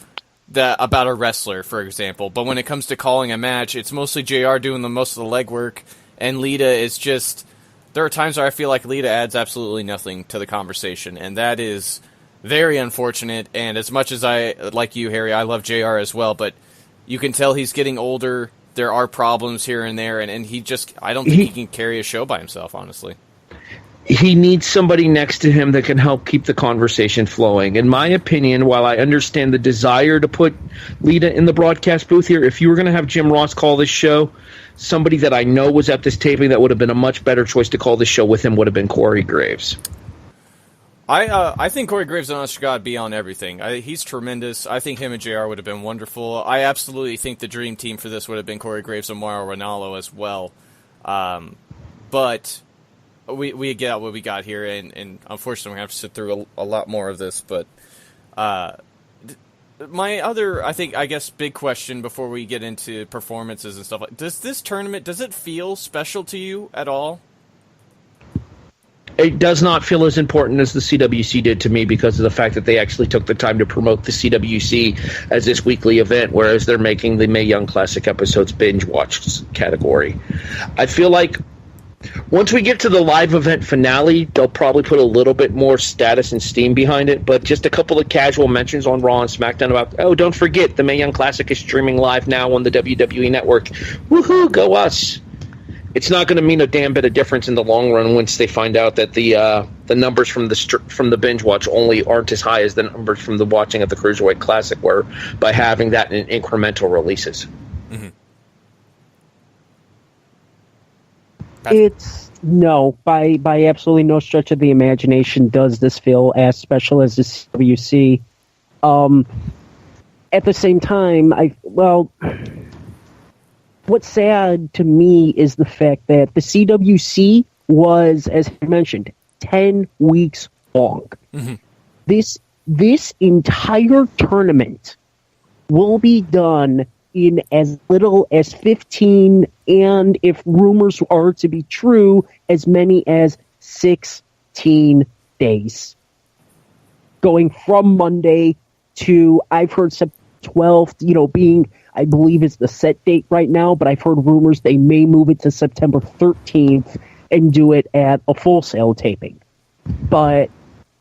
about a wrestler, for example. But when it comes to calling a match, it's mostly JR doing most of the legwork, and Lita is just... There are times where I feel like Lita adds absolutely nothing to the conversation, and that is very unfortunate. And as much as I, like you, Harry, I love JR as well, but you can tell he's getting older. There are problems here and there, and he just... I don't think he can carry a show by himself, honestly. He needs somebody next to him that can help keep the conversation flowing. In my opinion, while I understand the desire to put Lita in the broadcast booth here, if you were going to have Jim Ross call this show, somebody that I know was at this taping that would have been a much better choice to call this show with him would have been Corey Graves. I think Corey Graves and Honest to God be on everything. He's tremendous. I think him and JR would have been wonderful. I absolutely think the dream team for this would have been Corey Graves and Mauro Ranallo as well. But... We get what we got here, and unfortunately, we're going to have to sit through a lot more of this. But my other, I guess, big question before we get into performances and stuff, does this tournament, does it feel special to you at all? it does not feel as important as the CWC did to me because of the fact that they actually took the time to promote the CWC as this weekly event, whereas they're making the Mae Young Classic episodes binge watch category. I feel like once we get to the live event finale, they'll probably put a little bit more status and steam behind it, but just a couple of casual mentions on Raw and SmackDown about, oh, don't forget, the Mae Young Classic is streaming live now on the WWE Network. Woohoo, go us! It's not going to mean a damn bit of difference in the long run once they find out that the numbers from the binge watch only aren't as high as the numbers from the watching of the Cruiserweight Classic were by having that in incremental releases. Mm-hmm. It's no, by absolutely no stretch of the imagination does this feel as special as the CWC. At the same time, what's sad to me is the fact that the CWC was, as I mentioned, 10 weeks long. Mm-hmm. This entire tournament will be done in as little as 15, and if rumors are to be true, as many as 16 days. Going from Monday to, I've heard September 12th, being, I believe is the set date right now, but I've heard rumors they may move it to September 13th and do it at a Full Sail taping. But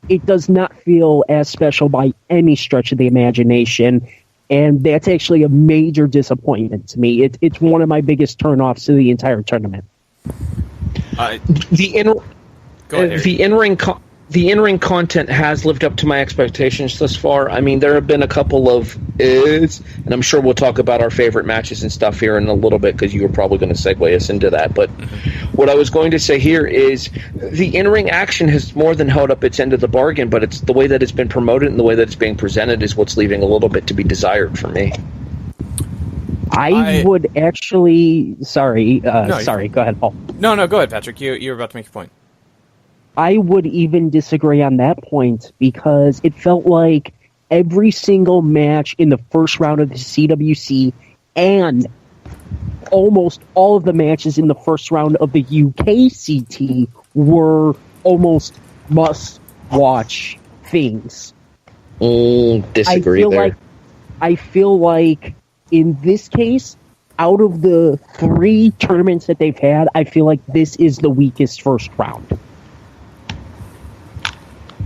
it does not feel as special by any stretch of the imagination, and that's actually a major disappointment to me. It's one of my biggest turnoffs to the entire tournament. The in-ring content has lived up to my expectations thus far. I mean, there have been a couple of is, and I'm sure we'll talk about our favorite matches and stuff here in a little bit because you were probably going to segue us into that. But what I was going to say here is the in-ring action has more than held up its end of the bargain, but it's the way that it's been promoted and the way that it's being presented is what's leaving a little bit to be desired for me. I would actually... Sorry, go ahead, Paul. No, go ahead, Patrick. You were about to make a point. I would even disagree on that point because it felt like every single match in the first round of the CWC and almost all of the matches in the first round of the UKCT were almost must-watch things. Disagree there. I feel like in this case, out of the 3 tournaments that they've had, I feel like this is the weakest first round.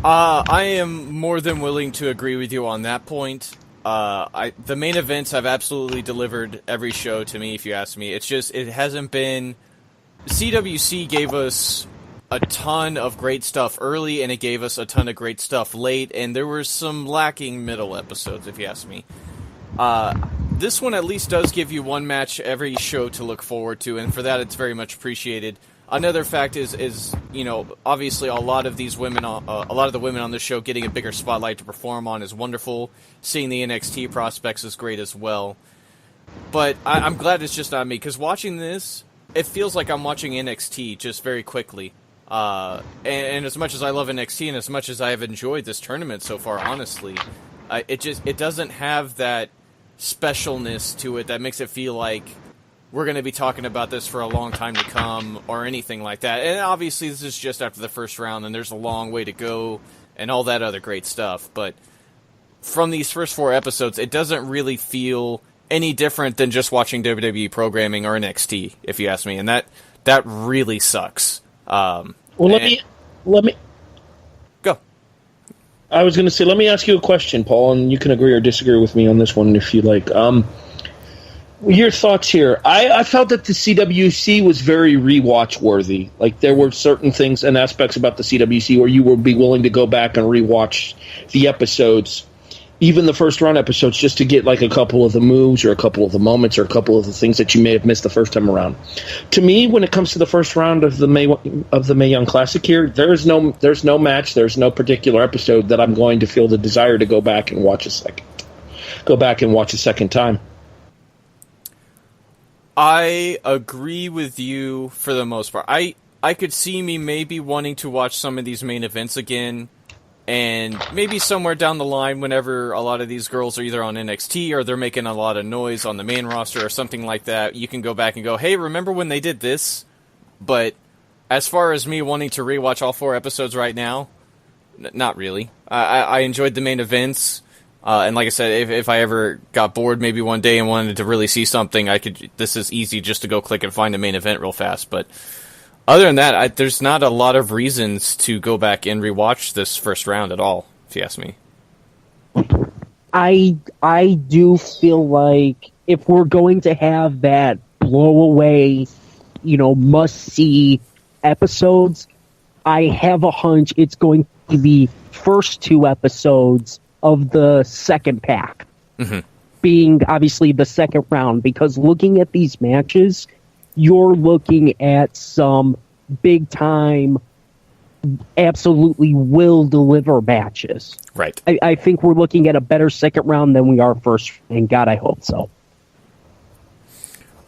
I am more than willing to agree with you on that point. The main events have absolutely delivered every show to me, if you ask me. It's just, it hasn't been... CWC gave us a ton of great stuff early, and it gave us a ton of great stuff late, and there were some lacking middle episodes, if you ask me. This one at least does give you one match every show to look forward to, and for that it's very much appreciated. Another fact is obviously a lot of the women on the show getting a bigger spotlight to perform on is wonderful. Seeing the NXT prospects is great as well. But I'm glad it's just not me, because watching this, it feels like I'm watching NXT just very quickly. And as much as I love NXT and as much as I have enjoyed this tournament so far, honestly, it doesn't have that specialness to it that makes it feel like we're going to be talking about this for a long time to come or anything like that. And obviously this is just after the first round and there's a long way to go and all that other great stuff. But from these first 4 episodes, it doesn't really feel any different than just watching WWE programming or NXT, if you ask me. And that really sucks. Let me go. I was going to say, let me ask you a question, Paul, and you can agree or disagree with me on this one if you like. Your thoughts here. I felt that the CWC was very rewatch worthy. Like, there were certain things and aspects about the CWC where you would be willing to go back and rewatch the episodes, even the first round episodes, just to get like a couple of the moves or a couple of the moments or a couple of the things that you may have missed the first time around. To me, when it comes to the first round of the Mae Young Classic here, there's no match, there's no particular episode that I'm going to feel the desire to go back and watch a second time. I agree with you for the most part. I could see me maybe wanting to watch some of these main events again, and maybe somewhere down the line whenever a lot of these girls are either on NXT or they're making a lot of noise on the main roster or something like that, you can go back and go, hey, remember when they did this? But as far as me wanting to rewatch all 4 episodes right now, not really. I enjoyed the main events, and like I said, if I ever got bored maybe one day and wanted to really see something, this is easy just to go click and find a main event real fast. But other than that, there's not a lot of reasons to go back and rewatch this first round at all, if you ask me. I do feel like if we're going to have that blow away, must-see episodes, I have a hunch it's going to be first 2 episodes of the second pack, being obviously the second round, because looking at these matches, you're looking at some big-time, absolutely will deliver matches. Right. I think we're looking at a better second round than we are first, and God, I hope so.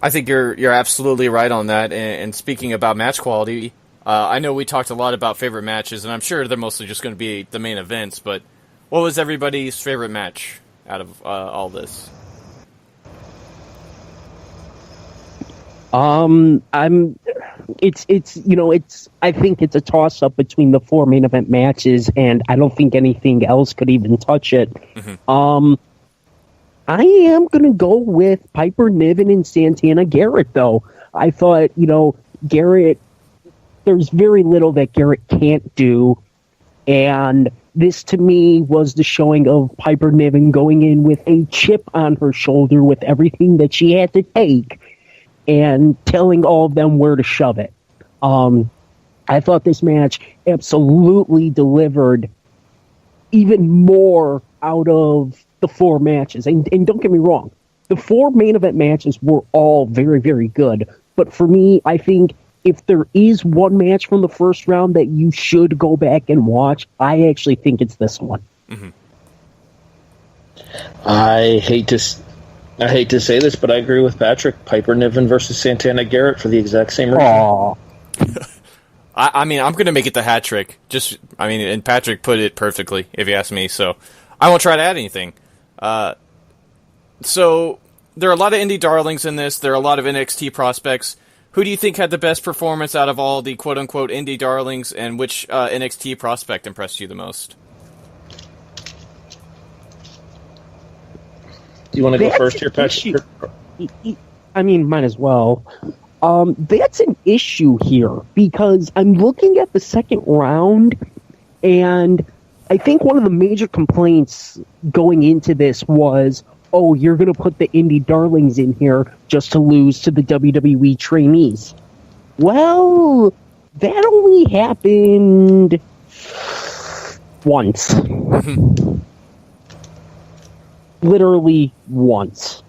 I think you're absolutely right on that. And speaking about match quality, I know we talked a lot about favorite matches, and I'm sure they're mostly just going to be the main events. But what was everybody's favorite match out of all this? I think it's a toss up between the 4 main event matches, and I don't think anything else could even touch it. I am going to go with Piper Niven and Santana Garrett, though. I thought, Garrett, there's very little that Garrett can't do, and this to me was the showing of Piper Niven going in with a chip on her shoulder with everything that she had to take and telling all of them where to shove it. I thought this match absolutely delivered even more out of the 4 matches. And don't get me wrong, the 4 main event matches were all very, very good. But for me, I think if there is one match from the first round that you should go back and watch, I actually think it's this one. I hate to say this, but I agree with Patrick. Piper Niven versus Santana Garrett for the exact same reason. I'm going to make it the hat trick. And Patrick put it perfectly, if you ask me. So I won't try to add anything. So there are a lot of indie darlings in this. There are a lot of NXT prospects. Who do you think had the best performance out of all the quote-unquote indie darlings, and which NXT prospect impressed you the most? Do you want to go first here, Patrick? Might as well. That's an issue here, because I'm looking at the second round, and I think one of the major complaints going into this was, you're going to put the indie darlings in here just to lose to the WWE trainees. Well, that only happened once. Literally once.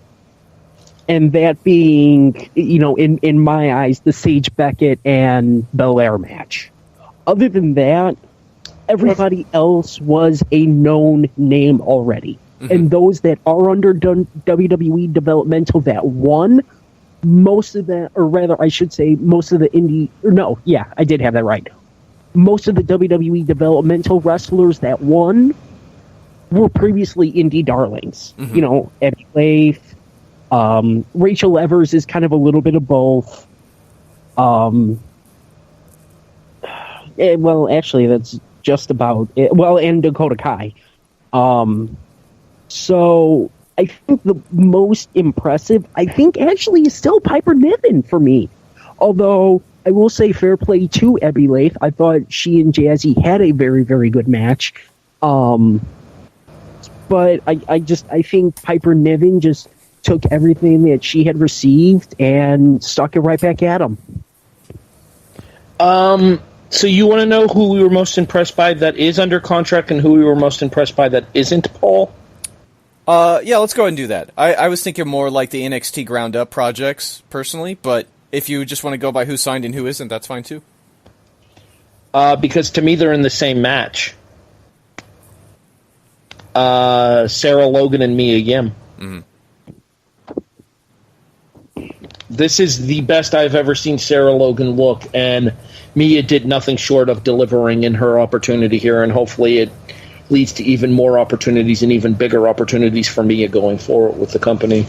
And that being, in my eyes, the Sage Beckett and Belair match. Other than that, everybody else was a known name already. And those that are under WWE developmental that won, most of that, or rather, I should say, most of the indie, I did have that right. Most of the WWE developmental wrestlers that won were previously indie darlings. Eddie Laith, Rachel Evers is kind of a little bit of both. Actually, that's just about it. Well, and Dakota Kai. So I think the most impressive, actually is still Piper Niven for me. Although I will say fair play to Abby Laith. I thought she and Jazzy had a very, very good match. But I think Piper Niven just took everything that she had received and stuck it right back at him. So you want to know who we were most impressed by that is under contract and who we were most impressed by that isn't, Paul? Yeah, let's go ahead and do that. I was thinking more like the NXT Ground Up projects, personally, but if you just want to go by who signed and who isn't, that's fine too. Because to me, they're in the same match. Sarah Logan and Mia Yim. This is the best I've ever seen Sarah Logan look, and Mia did nothing short of delivering in her opportunity here, and hopefully it leads to even more opportunities and even bigger opportunities for Mia going forward with the company.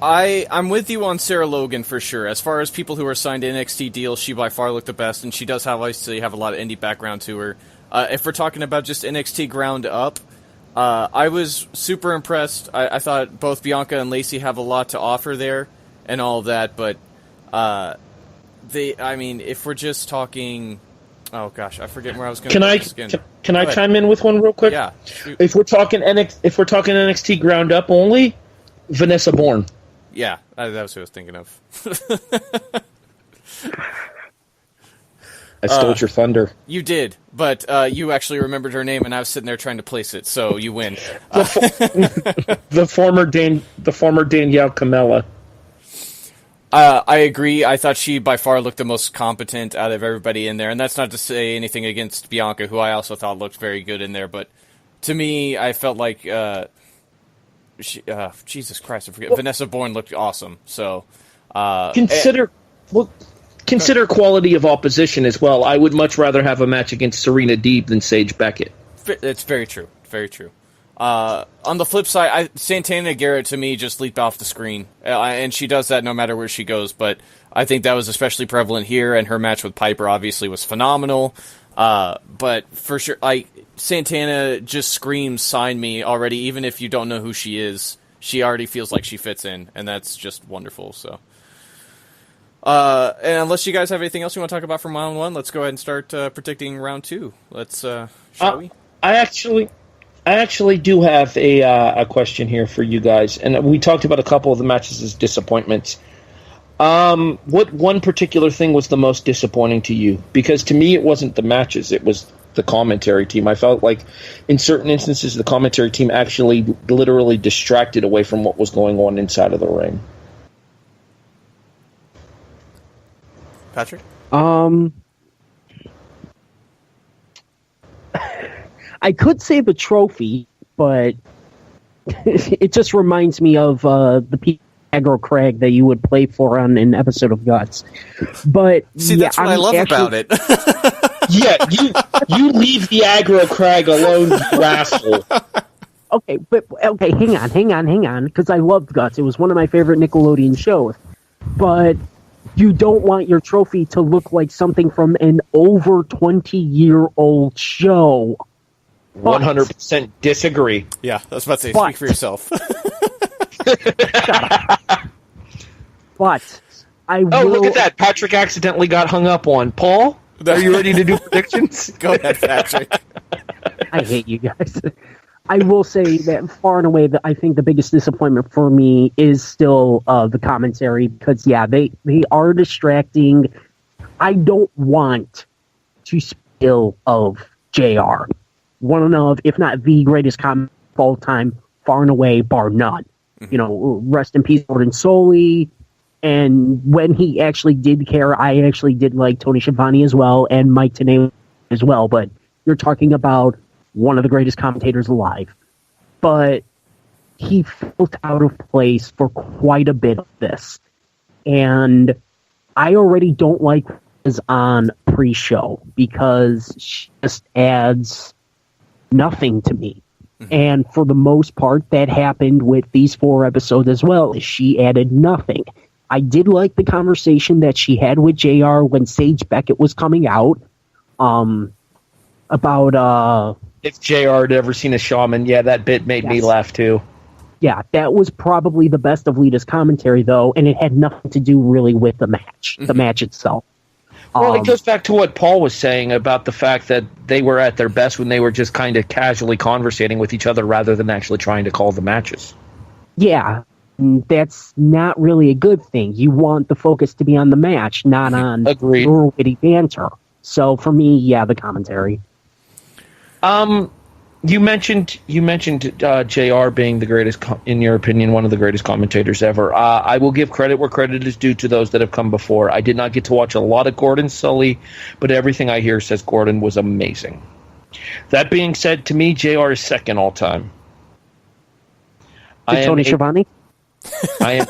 I'm with you on Sarah Logan for sure. As far as people who are signed to NXT deals, she by far looked the best, and she does obviously have a lot of indie background to her. If we're talking about just NXT ground up, I was super impressed. I thought both Bianca and Lacey have a lot to offer there and all of that, but if we're just talking... Oh gosh, I forget where I was going. Can I chime in with one real quick? Yeah. If we're talking NXT ground up only, Vanessa Bourne. Yeah, that was who I was thinking of. I stole your thunder. You did, but you actually remembered her name, and I was sitting there trying to place it, so you win. The former Danielle Camella. I agree. I thought she by far looked the most competent out of everybody in there, and that's not to say anything against Bianca, who I also thought looked very good in there. But to me, I felt like Jesus Christ, I forget. Vanessa Bourne looked awesome. So consider quality of opposition as well. I would much rather have a match against Serena Deeb than Sage Beckett. It's very true. Very true. On the flip side, Santana Garrett to me just leaped off the screen, and she does that no matter where she goes. But I think that was especially prevalent here, and her match with Piper obviously was phenomenal. But for sure, Santana just screams "sign me" already. Even if you don't know who she is, she already feels like she fits in, and that's just wonderful. So, and unless you guys have anything else you want to talk about for round one, let's go ahead and start predicting round two. Let's shall we? I actually do have a question here for you guys, and we talked about a couple of the matches as disappointments. What one particular thing was the most disappointing to you? Because to me, it wasn't the matches; it was the commentary team. I felt like, in certain instances, the commentary team actually literally distracted away from what was going on inside of the ring. Patrick? I could say the trophy, but it just reminds me of the Pete Aggro Crag that you would play for on an episode of Guts. But see, that's what I love about it. Yeah, you leave the Aggro Crag alone, you rascal. Okay, hang on, because I loved Guts. It was one of my favorite Nickelodeon shows. But you don't want your trophy to look like something from an over 20-year-old show. 100% disagree. Yeah, I was about to say, speak for yourself. But I will... Oh, look at that. Patrick accidentally got hung up on. Paul, are you ready to do predictions? Go ahead, Patrick. I hate you guys. I will say that far and away, I think the biggest disappointment for me is still the commentary, because, yeah, they are distracting. I don't want to spill of JR. One of, if not the greatest comment of all time, far and away, bar none. Mm-hmm. You know, rest in peace, Gordon Soley. And when he actually did care, I actually did like Tony Schiavone as well, and Mike Tenay as well. But you're talking about one of the greatest commentators alive. But he felt out of place for quite a bit of this. And I already don't like his on pre-show, because she just adds nothing to me. Mm-hmm. And for the most part, that happened with these 4 episodes as well. She added nothing. I did like the conversation that she had with JR when Sage Beckett was coming out, about if JR had ever seen a shaman. Yeah, that bit made me laugh too. Yeah, that was probably the best of Lita's commentary, though, and it had nothing to do really with the match, the match itself. Well, it goes back to what Paul was saying about the fact that they were at their best when they were just kind of casually conversating with each other rather than actually trying to call the matches. Yeah, that's not really a good thing. You want the focus to be on the match, not on your witty banter. So for me, yeah, the commentary. You mentioned JR being the greatest, in your opinion, one of the greatest commentators ever. I will give credit where credit is due to those that have come before. I did not get to watch a lot of Gordon Sully, but everything I hear says Gordon was amazing. That being said, to me, JR is second all time. Tony Schiavone? I am.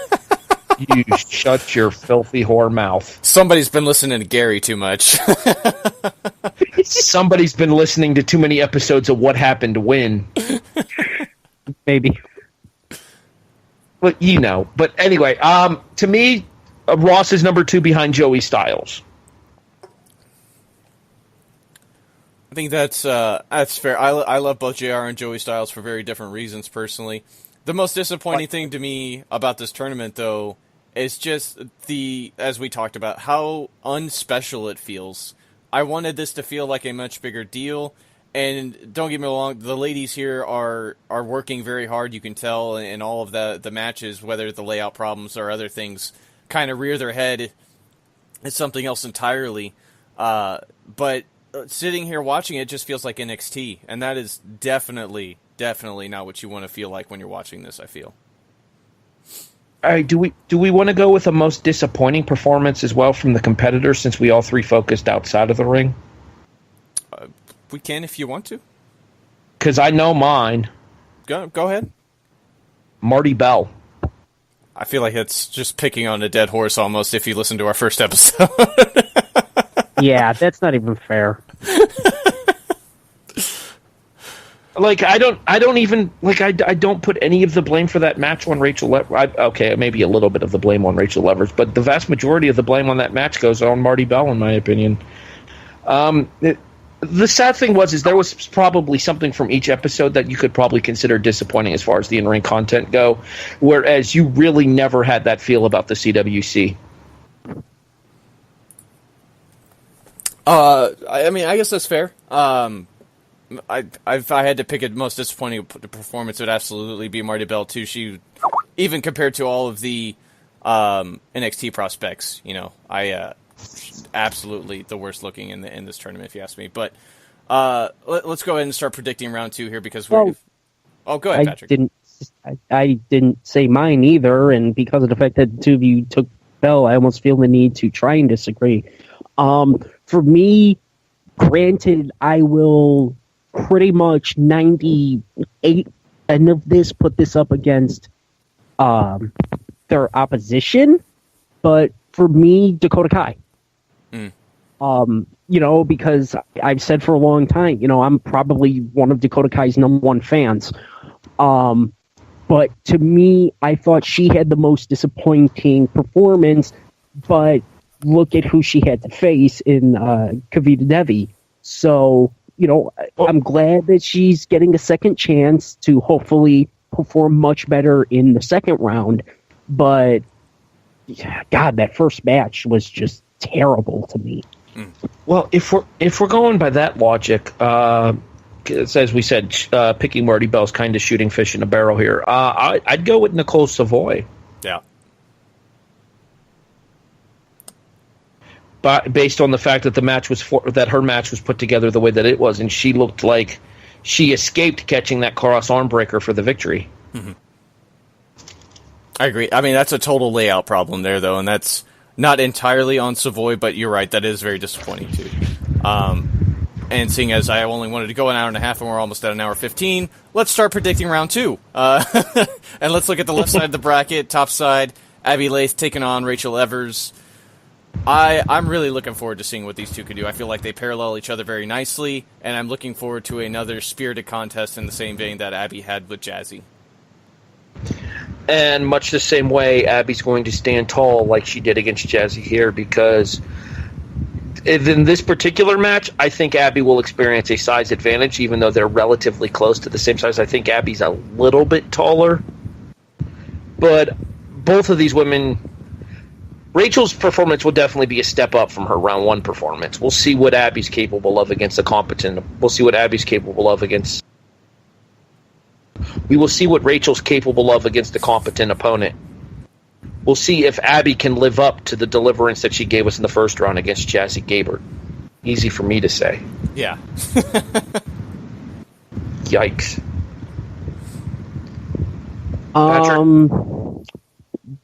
You shut your filthy whore mouth. Somebody's been listening to Gary too much. Somebody's been listening to too many episodes of What Happened When. Maybe. But But anyway, to me, Ross is number 2 behind Joey Styles. I think that's fair. I love both JR and Joey Styles for very different reasons, personally. The most disappointing thing to me about this tournament, though, is just as we talked about, how unspecial it feels. I wanted this to feel like a much bigger deal, and don't get me wrong, the ladies here are working very hard, you can tell, in all of the matches, whether the layout problems or other things kind of rear their head. It's something else entirely. But sitting here watching it just feels like NXT, and that is definitely not what you want to feel like when you're watching this, I feel. All right, do we want to go with the most disappointing performance as well from the competitors, since we all three focused outside of the ring? We can if you want to. Because I know mine. Go ahead. Marty Bell. I feel like it's just picking on a dead horse almost if you listen to our first episode. Yeah, that's not even fair. Like, I don't put any of the blame for that match on Rachel Levers. Okay, maybe a little bit of the blame on Rachel Levers, but the vast majority of the blame on that match goes on Marty Bell, in my opinion. The sad thing is there was probably something from each episode that you could probably consider disappointing as far as the in-ring content go, whereas you really never had that feel about the CWC. I mean, I guess that's fair. If I had to pick a most disappointing performance, it would absolutely be Marty Bell too. She, even compared to all of the NXT prospects, absolutely the worst looking in this tournament, if you ask me. But let's go ahead and start predicting round 2 here because we're. Oh, go ahead, Patrick. I didn't say mine either, and because of the fact that the two of you took Bell, I almost feel the need to try and disagree. For me, granted, I will pretty much 98% of this put this up against their opposition, but for me, Dakota Kai. Because I've said for a long time, I'm probably one of Dakota Kai's number 1 fans. But to me, I thought she had the most disappointing performance, but look at who she had to face in Kavita Devi. So, I'm glad that she's getting a second chance to hopefully perform much better in the second round. But, God, that first match was just terrible to me. Well, if we're going by that logic, as we said, picking Marty Bell's kind of shooting fish in a barrel here. I'd go with Nicole Savoy. Yeah. But based on the fact that her match was put together the way that it was, and she looked like she escaped catching that cross arm breaker for the victory. Mm-hmm. I agree. I mean, that's a total layout problem there, though, and that's not entirely on Savoy, but you're right, that is very disappointing, too. And seeing as I only wanted to go an hour and a half, and we're almost at an hour 15, let's start predicting round 2. And let's look at the left side of the bracket, top side, Abby Lath taking on Rachel Evers. I'm really looking forward to seeing what these two can do. I feel like they parallel each other very nicely, and I'm looking forward to another spirited contest in the same vein that Abby had with Jazzy. And much the same way, Abby's going to stand tall like she did against Jazzy here, because in this particular match, I think Abby will experience a size advantage, even though they're relatively close to the same size. I think Abby's a little bit taller. But both of these women... Rachel's performance will definitely be a step up from her round 1 performance. We'll see what Abby's capable of against a competent... We'll see what Abby's capable of against... We will see what Rachel's capable of against a competent opponent. We'll see if Abby can live up to the deliverance that she gave us in the first round against Jazzy Gabert. Easy for me to say. Yeah. Yikes.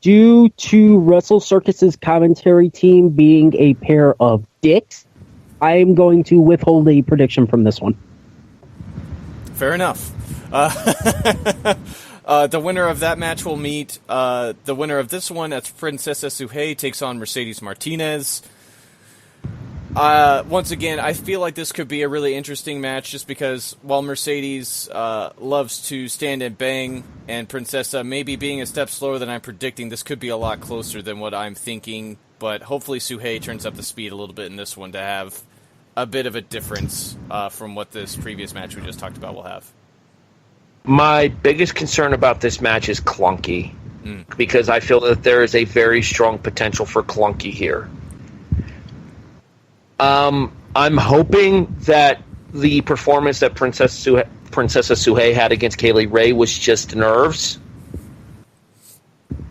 Due to Wrestle Circus's commentary team being a pair of dicks, I am going to withhold a prediction from this one. Fair enough. The winner of that match will meet the winner of this one. That's Princesa Suhei takes on Mercedes Martinez. Once again, I feel like this could be a really interesting match just because while Mercedes loves to stand and bang, and Princessa maybe being a step slower than I'm predicting, this could be a lot closer than what I'm thinking. But hopefully Suhei turns up the speed a little bit in this one to have a bit of a difference from what this previous match we just talked about will have. My biggest concern about this match is clunky, because I feel that there is a very strong potential for clunky here. I'm hoping that the performance that Princessa Suhei had against Kaylee Ray was just nerves,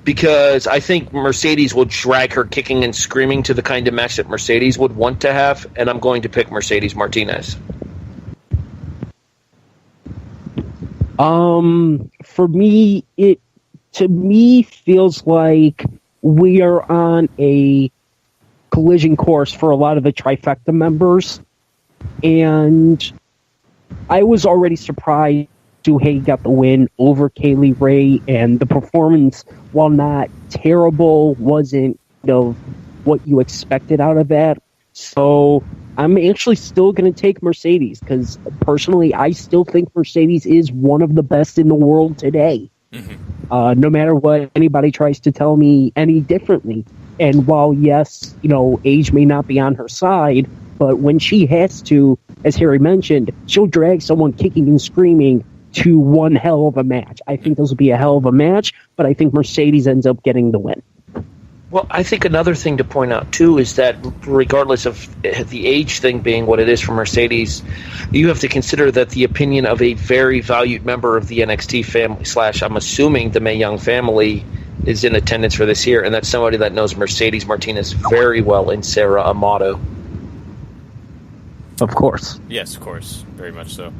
because I think Mercedes will drag her kicking and screaming to the kind of match that Mercedes would want to have, and I'm going to pick Mercedes Martinez. For me, it feels like we are on a collision course for a lot of the trifecta members, and I was already surprised Suhei got the win over Kaylee Ray, and the performance, while not terrible, wasn't what you expected out of that. So I'm actually still going to take Mercedes, because personally, I still think Mercedes is one of the best in the world today. Mm-hmm. No matter what anybody tries to tell me any differently. And while, yes, age may not be on her side, but when she has to, as Harry mentioned, she'll drag someone kicking and screaming to one hell of a match. I think this will be a hell of a match, but I think Mercedes ends up getting the win. Well, I think another thing to point out, too, is that regardless of the age thing being what it is for Mercedes, you have to consider that the opinion of a very valued member of the NXT family / I'm assuming the Mae Young family is in attendance for this year, and that's somebody that knows Mercedes Martinez very well in Sarah Amato. Of course. Yes, of course. Very much so.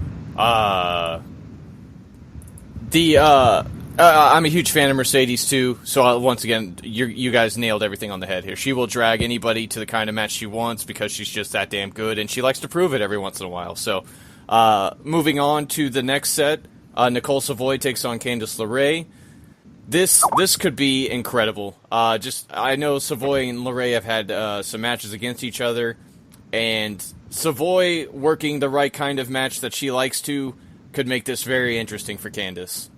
I'm a huge fan of Mercedes, too, so once again, you guys nailed everything on the head here. She will drag anybody to the kind of match she wants because she's just that damn good, and she likes to prove it every once in a while. So, moving on to the next set, Nicole Savoy takes on Candice LeRae. This could be incredible. I know Savoy and LeRae have had some matches against each other, and Savoy working the right kind of match that she likes to could make this very interesting for Candice.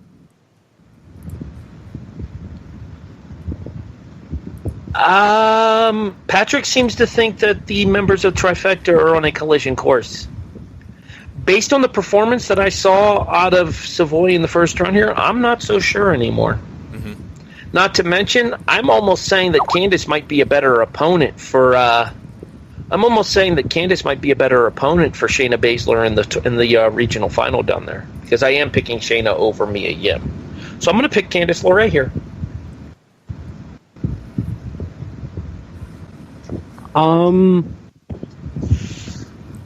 Patrick seems to think that the members of Trifecta are on a collision course. Based on the performance that I saw out of Savoy in the first round here, I'm not so sure anymore. Mm-hmm. Not to mention, I'm almost saying that Candice might be a better opponent for. I'm almost saying that Candice might be a better opponent for Shayna Baszler in the regional final down there, because I am picking Shayna over Mia Yim. So I'm going to pick Candice LeRae here.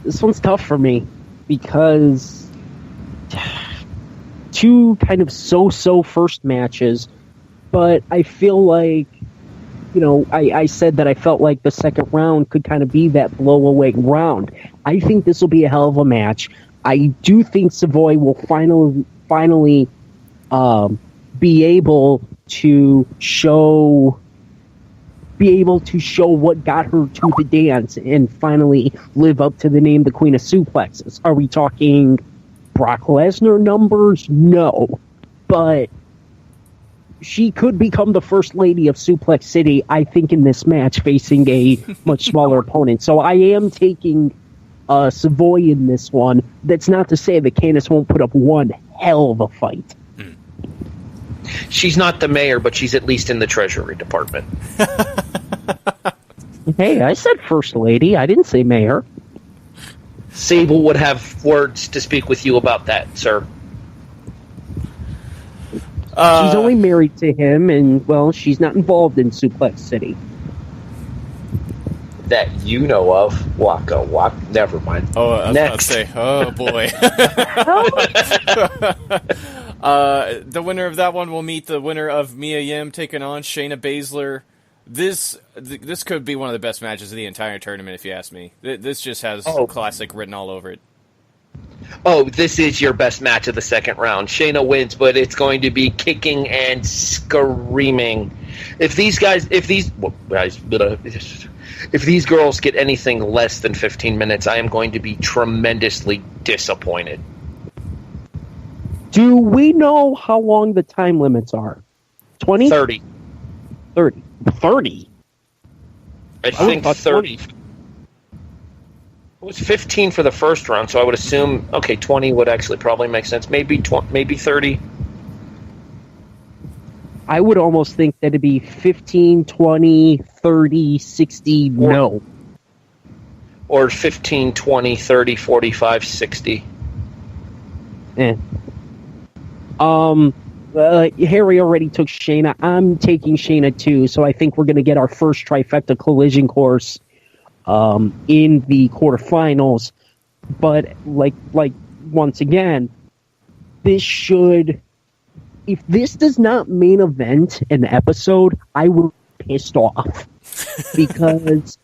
This one's tough for me because two kind of so-so first matches, but I feel like, I said that I felt like the second round could kind of be that blow-away round. I think this will be a hell of a match. I do think Savoy will finally be able to show what got her to the dance and finally live up to the name the Queen of Suplexes. Are we talking Brock Lesnar numbers? No. But she could become the first lady of Suplex City, I think, in this match, facing a much smaller opponent. So I am taking Savoy in this one. That's not to say that Candice won't put up one hell of a fight. She's not the mayor, but she's at least in the Treasury Department. Hey, I said First Lady. I didn't say mayor. Sable would have words to speak with you about that, sir. She's only married to him, and, well, she's not involved in Suplex City. That you know of. Waka Waka. Never mind. Oh, I was Next. about to say, oh boy. The winner of that one will meet the winner of Mia Yim taking on Shayna Baszler. This could be one of the best matches of the entire tournament, if you ask me. This just has classic written all over it. Oh, this is your best match of the second round. Shayna wins, but it's going to be kicking and screaming. If these girls get anything less than 15 minutes, I am going to be tremendously disappointed. Do we know how long the time limits are? 20? 30. 30. 30? I think 30. It was 15 for the first round, so I would assume, 20 would actually probably make sense. Maybe 30. I would almost think that it'd be 15, 20, 30, 60, no. Or 15, 20, 30, 45, 60. Harry already took Shayna. I'm taking Shayna too, so I think we're going to get our first trifecta collision course in the quarterfinals. But like once again, if this does not main event an episode, I will be pissed off because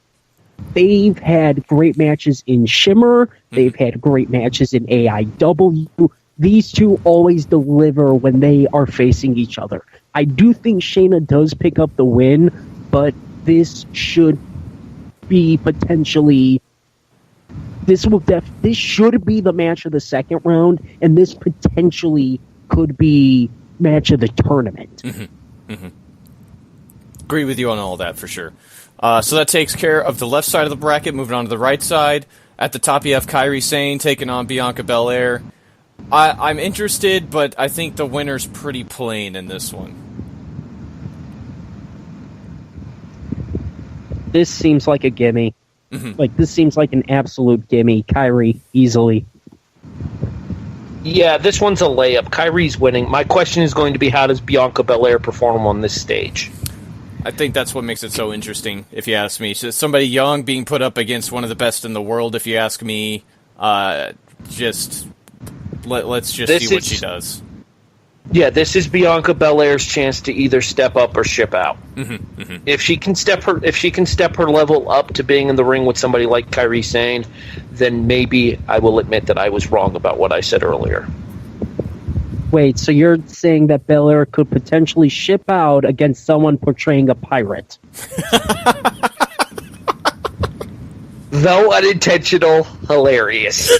they've had great matches in Shimmer, they've had great matches in AIW. These two always deliver when they are facing each other. I do think Shayna does pick up the win, but this should be potentially... This should be the match of the second round, and this potentially could be match of the tournament. Agree with you on all that for sure. So that takes care of the left side of the bracket. Moving on to the right side. At the top, you have Kairi Sane taking on Bianca Belair. I'm interested, but I think the winner's pretty plain in this one. This seems like a gimme. This seems like an absolute gimme. Kairi, easily. Yeah, this one's a layup. Kairi's winning. My question is going to be, how does Bianca Belair perform on this stage? I think that's what makes it so interesting, if you ask me. So somebody young being put up against one of the best in the world, if you ask me. Let's just see what she does. Yeah, this is Bianca Belair's chance to either step up or ship out. If she can step her level up to being in the ring with somebody like Kairi Sane, then maybe I will admit that I was wrong about what I said earlier. Wait, so you're saying that Belair could potentially ship out against someone portraying a pirate? Though unintentional, hilarious.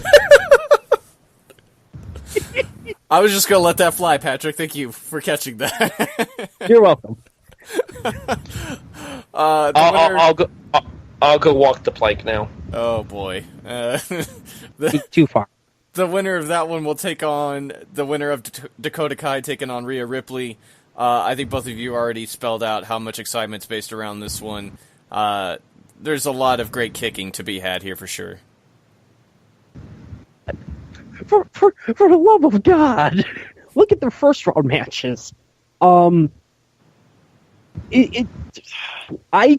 I was just going to let that fly, Patrick. Thank you for catching that. You're welcome. I'll go walk the plank now. Oh, boy. Too far. The winner of that one will take on the winner of Dakota Kai taking on Rhea Ripley. I think both of you already spelled out how much excitement's based around this one. There's a lot of great kicking to be had here for sure. For the love of God, look at their first round matches. I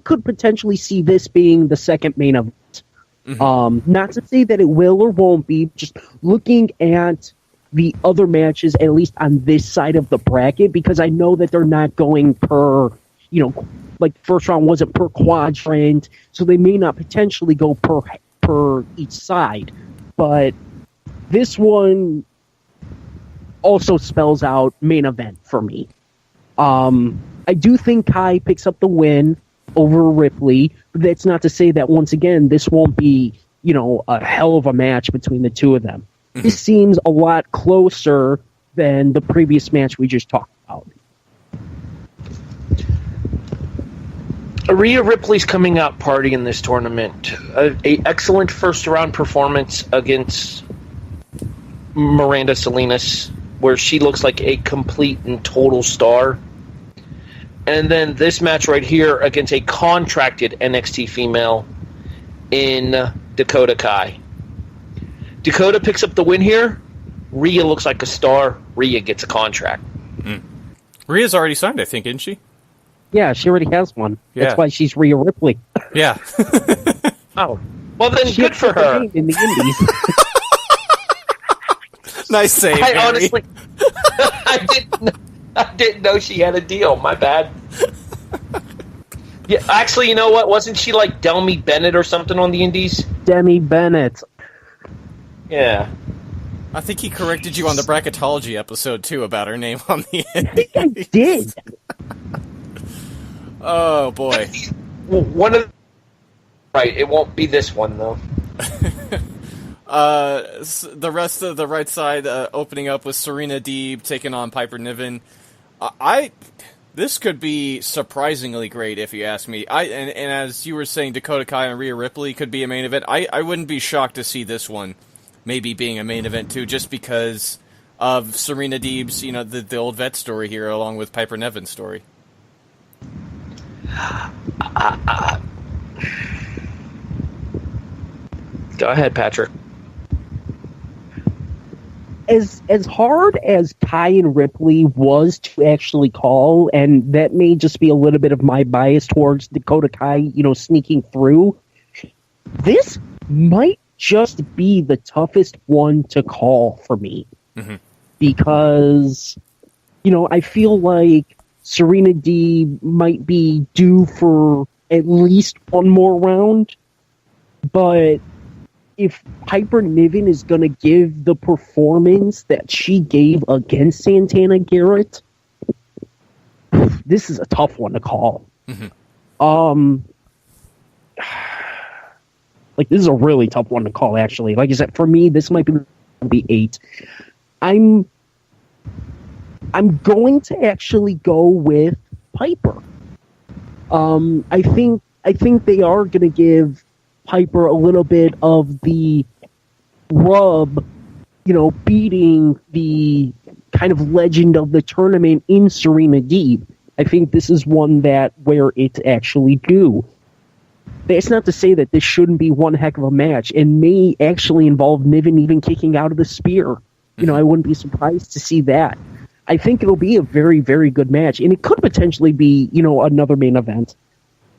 could potentially see this being the second main event. Not to say that it will or won't be, just looking at the other matches, at least on this side of the bracket, because I know that they're not going per, like first round wasn't per quadrant, so they may not potentially go per each side, but this one also spells out main event for me. I do think Kai picks up the win over Ripley, but that's not to say that, once again, this won't be, a hell of a match between the two of them. This seems a lot closer than the previous match we just talked about. Rhea Ripley's coming out party in this tournament. An excellent first-round performance against Miranda Salinas, where she looks like a complete and total star. And then this match right here against a contracted NXT female in Dakota Kai. Dakota picks up the win here. Rhea looks like a star. Rhea gets a contract. Rhea's already signed, I think, isn't she? Yeah, she already has one. Yeah. That's why she's Rhea Ripley. Yeah. Oh. Well, then good for her. In the Indies. Nice save, I Harry. honestly... I didn't know she had a deal. My bad. Yeah, actually, you know what? Wasn't she like Demi Bennett or something on the Indies? Demi Bennett. Yeah. I think he corrected you on the bracketology episode, too, about her name on the I think I did. Oh boy. One of right. It won't be this one though. The rest of the right side opening up with Serena Deeb taking on Piper Niven. This could be surprisingly great if you ask me. And as you were saying, Dakota Kai and Rhea Ripley could be a main event. I wouldn't be shocked to see this one maybe being a main event too, just because of Serena Deeb's, the old vet story here, along with Piper Niven's story. Go ahead, Patrick. As hard as Kai and Ripley was to actually call, and that may just be a little bit of my bias towards Dakota Kai, sneaking through, this might just be the toughest one to call for me. Mm-hmm. Because, I feel like Serena Deeb might be due for at least one more round, but if Piper Niven is going to give the performance that she gave against Santana Garrett, this is a tough one to call. Mm-hmm. This is a really tough one to call, actually. Like I said, for me, this might be 8. I'm going to actually go with Piper. I think they are going to give Piper a little bit of the rub, beating the kind of legend of the tournament in Serena Deeb. I think this is one where it's actually due. That's not to say that this shouldn't be one heck of a match, and may actually involve Niven even kicking out of the spear. I wouldn't be surprised to see that. I think it'll be a very, very good match, and it could potentially be, another main event.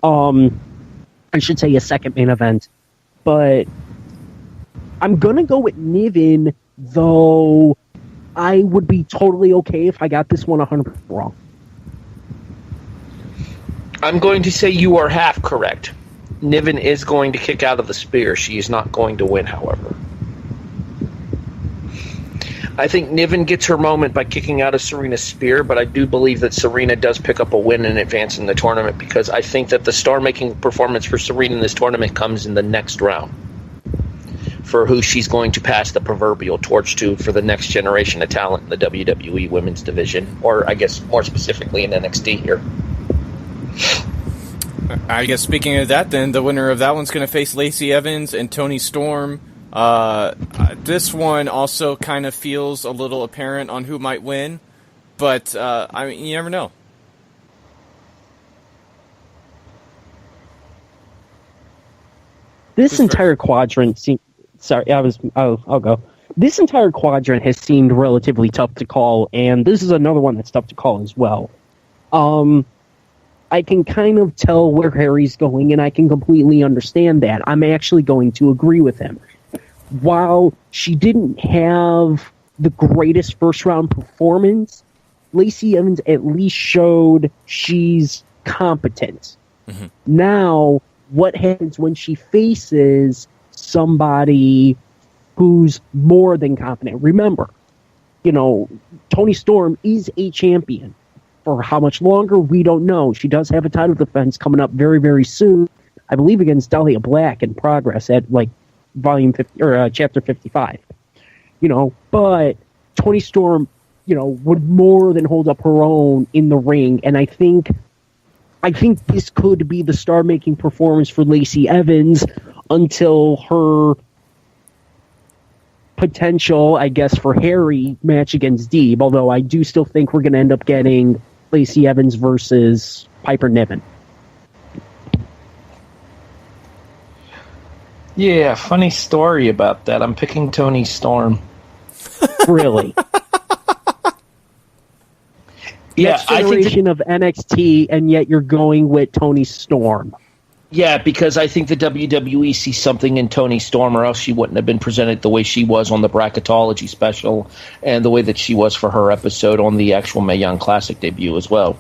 I should say a second main event. But I'm going to go with Niven, though I would be totally okay if I got this one 100% wrong. I'm going to say you are half correct. Niven is going to kick out of the spear. She is not going to win, however. I think Niven gets her moment by kicking out of Serena's spear, but I do believe that Serena does pick up a win and advance in the tournament, because I think that the star-making performance for Serena in this tournament comes in the next round, for who she's going to pass the proverbial torch to for the next generation of talent in the WWE Women's Division, or I guess more specifically in NXT here. I guess speaking of that, then, the winner of that one's going to face Lacey Evans and Toni Storm. This one also kind of feels a little apparent on who might win, but you never know. This entire quadrant seemed... Sorry, I'll go. This entire quadrant has seemed relatively tough to call, and this is another one that's tough to call as well. I can kind of tell where Harry's going, and I can completely understand that. I'm actually going to agree with him. While she didn't have the greatest first-round performance, Lacey Evans at least showed she's competent. Mm-hmm. Now, what happens when she faces somebody who's more than competent? Remember, Toni Storm is a champion. For how much longer, we don't know. She does have a title defense coming up very, very soon. I believe against Dahlia Black in progress at, volume 50 or chapter 55. But Toni Storm, would more than hold up her own in the ring, and I think this could be the star-making performance for Lacey Evans until her potential, I guess, for Harry match against Deeb, although I do still think we're going to end up getting Lacey Evans versus Piper Niven. Yeah, funny story about that. I'm picking Toni Storm. Really? Yeah, next generation of NXT, and yet you're going with Toni Storm. Yeah, because I think the WWE sees something in Toni Storm, or else she wouldn't have been presented the way she was on the Bracketology special, and the way that she was for her episode on the actual Mae Young Classic debut as well.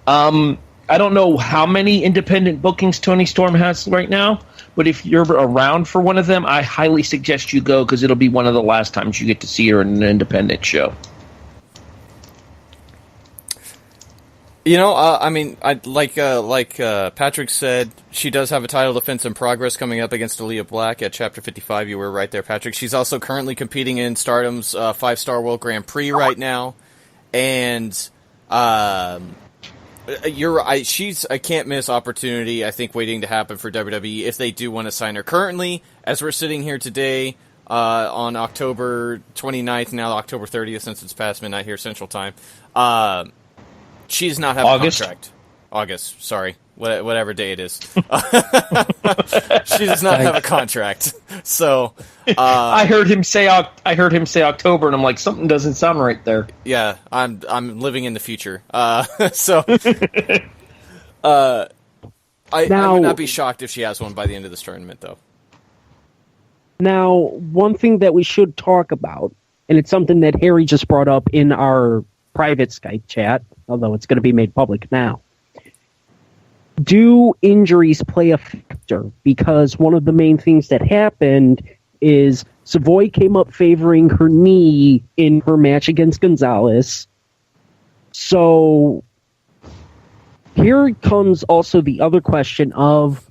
I don't know how many independent bookings Toni Storm has right now, but if you're around for one of them, I highly suggest you go, because it'll be one of the last times you get to see her in an independent show. I mean, like Patrick said, she does have a title defense in progress coming up against Aaliyah Black at Chapter 55. You were right there, Patrick. She's also currently competing in Stardom's 5-Star World Grand Prix right now, and you're right. She's a can't-miss opportunity, I think, waiting to happen for WWE if they do want to sign her. Currently, as we're sitting here today, on October 29th, now October 30th, since it's past midnight here Central Time, she does not have a contract. August, sorry. Whatever day it is. She does not have a contract. So I heard him say October, and I'm like, something doesn't sound right there. Yeah, I'm living in the future. I would not be shocked if she has one by the end of this tournament, though. Now, one thing that we should talk about, and it's something that Harry just brought up in our private Skype chat, although it's going to be made public now. Do injuries play a factor? Because one of the main things that happened is Savoy came up favoring her knee in her match against Gonzalez. So here comes also the other question of,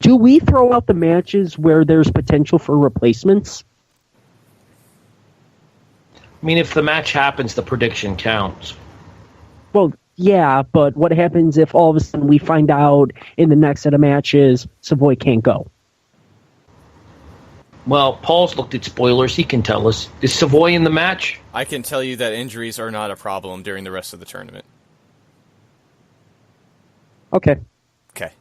do we throw out the matches where there's potential for replacements? I mean, if the match happens, the prediction counts. Well, yeah, but what happens if all of a sudden we find out in the next set of matches Savoy can't go? Well, Paul's looked at spoilers. He can tell us. Is Savoy in the match? I can tell you that injuries are not a problem during the rest of the tournament. Okay. Okay.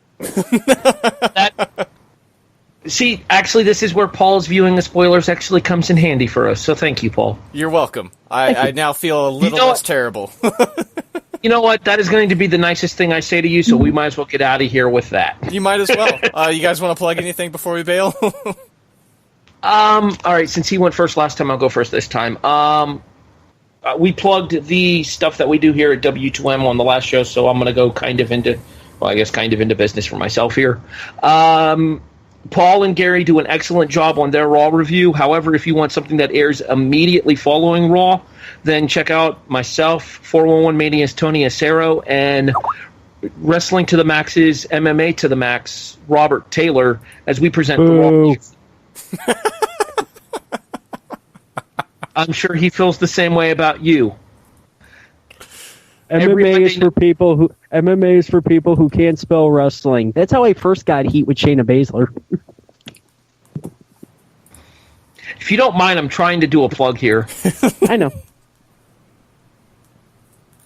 See, actually, this is where Paul's viewing the spoilers actually comes in handy for us, so thank you, Paul. You're welcome. I now feel a little less terrible. You know what? That is going to be the nicest thing I say to you, so we might as well get out of here with that. You might as well. You guys want to plug anything before we bail? All right, since he went first last time, I'll go first this time. We plugged the stuff that we do here at W2M on the last show, so I'm going to go kind of into business for myself here. Paul and Gary do an excellent job on their Raw review. However, if you want something that airs immediately following Raw, then check out myself, 411 Mania's Tony Acero, and Wrestling to the Max's MMA to the Max, Robert Taylor, as we present the Raw. I'm sure he feels the same way about you. MMA is for people who can't spell wrestling. That's how I first got heat with Shayna Baszler. If you don't mind, I'm trying to do a plug here. I know.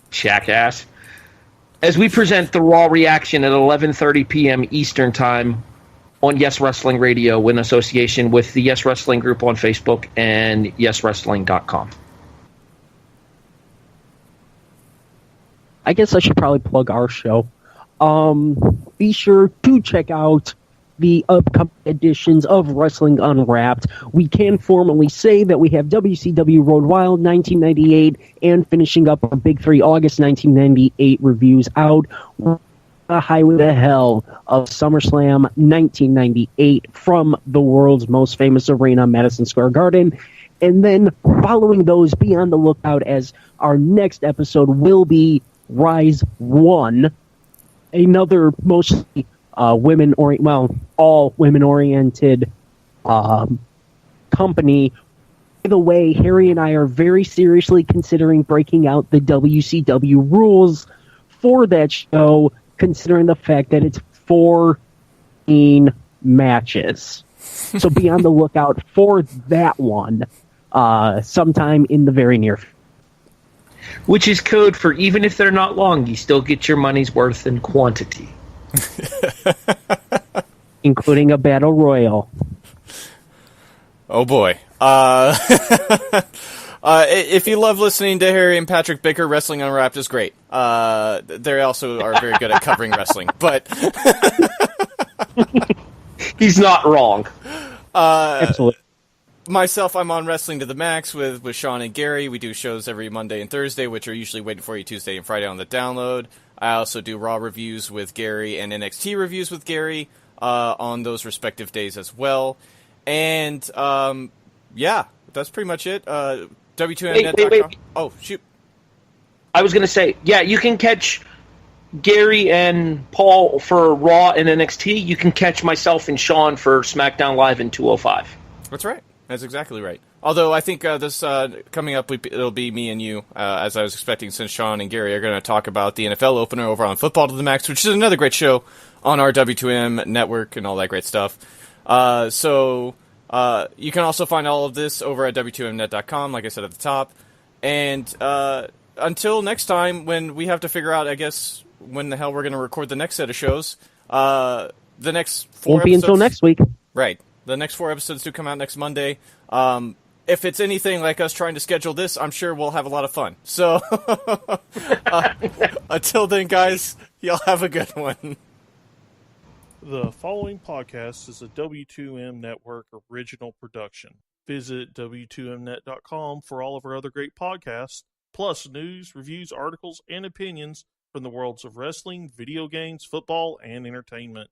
Jackass. As we present the Raw reaction at 11:30 p.m. Eastern Time on Yes Wrestling Radio in association with the Yes Wrestling group on Facebook and YesWrestling.com. I guess I should probably plug our show. Be sure to check out the upcoming editions of Wrestling Unwrapped. We can formally say that we have WCW Road Wild 1998 and finishing up our Big 3 August 1998 reviews out. The Highway to Hell of SummerSlam 1998 from the world's most famous arena, Madison Square Garden. And then following those, be on the lookout as our next episode will be Rise 1, another mostly all women-oriented company. By the way, Harry and I are very seriously considering breaking out the WCW rules for that show, considering the fact that it's 14 matches. So be on the lookout for that one sometime in the very near future. Which is code for even if they're not long, you still get your money's worth in quantity. Including a battle royal. Oh boy. If you love listening to Harry and Patrick bicker, Wrestling Unwrapped is great. They also are very good at covering wrestling, but he's not wrong. Absolutely. Myself, I'm on Wrestling to the Max with Sean and Gary. We do shows every Monday and Thursday, which are usually waiting for you Tuesday and Friday on the download. I also do Raw reviews with Gary and NXT reviews with Gary on those respective days as well. And, yeah, that's pretty much it. W2mnet.com. Wait. Oh, shoot. I was going to say, yeah, you can catch Gary and Paul for Raw and NXT. You can catch myself and Sean for SmackDown Live in 205. That's right. That's exactly right. Although I think this coming up, it'll be me and you, as I was expecting, since Sean and Gary are going to talk about the NFL opener over on Football to the Max, which is another great show on our W2M network and all that great stuff. So you can also find all of this over at W2Mnet.com, like I said at the top. And until next time, when we have to figure out, I guess, when the hell we're going to record the next set of shows, the next 4 Won't be episodes, until next week. Right. The next 4 episodes do come out next Monday. If it's anything like us trying to schedule this, I'm sure we'll have a lot of fun. So, until then, guys, y'all have a good one. The following podcast is a W2M Network original production. Visit W2Mnet.com for all of our other great podcasts, plus news, reviews, articles, and opinions from the worlds of wrestling, video games, football, and entertainment.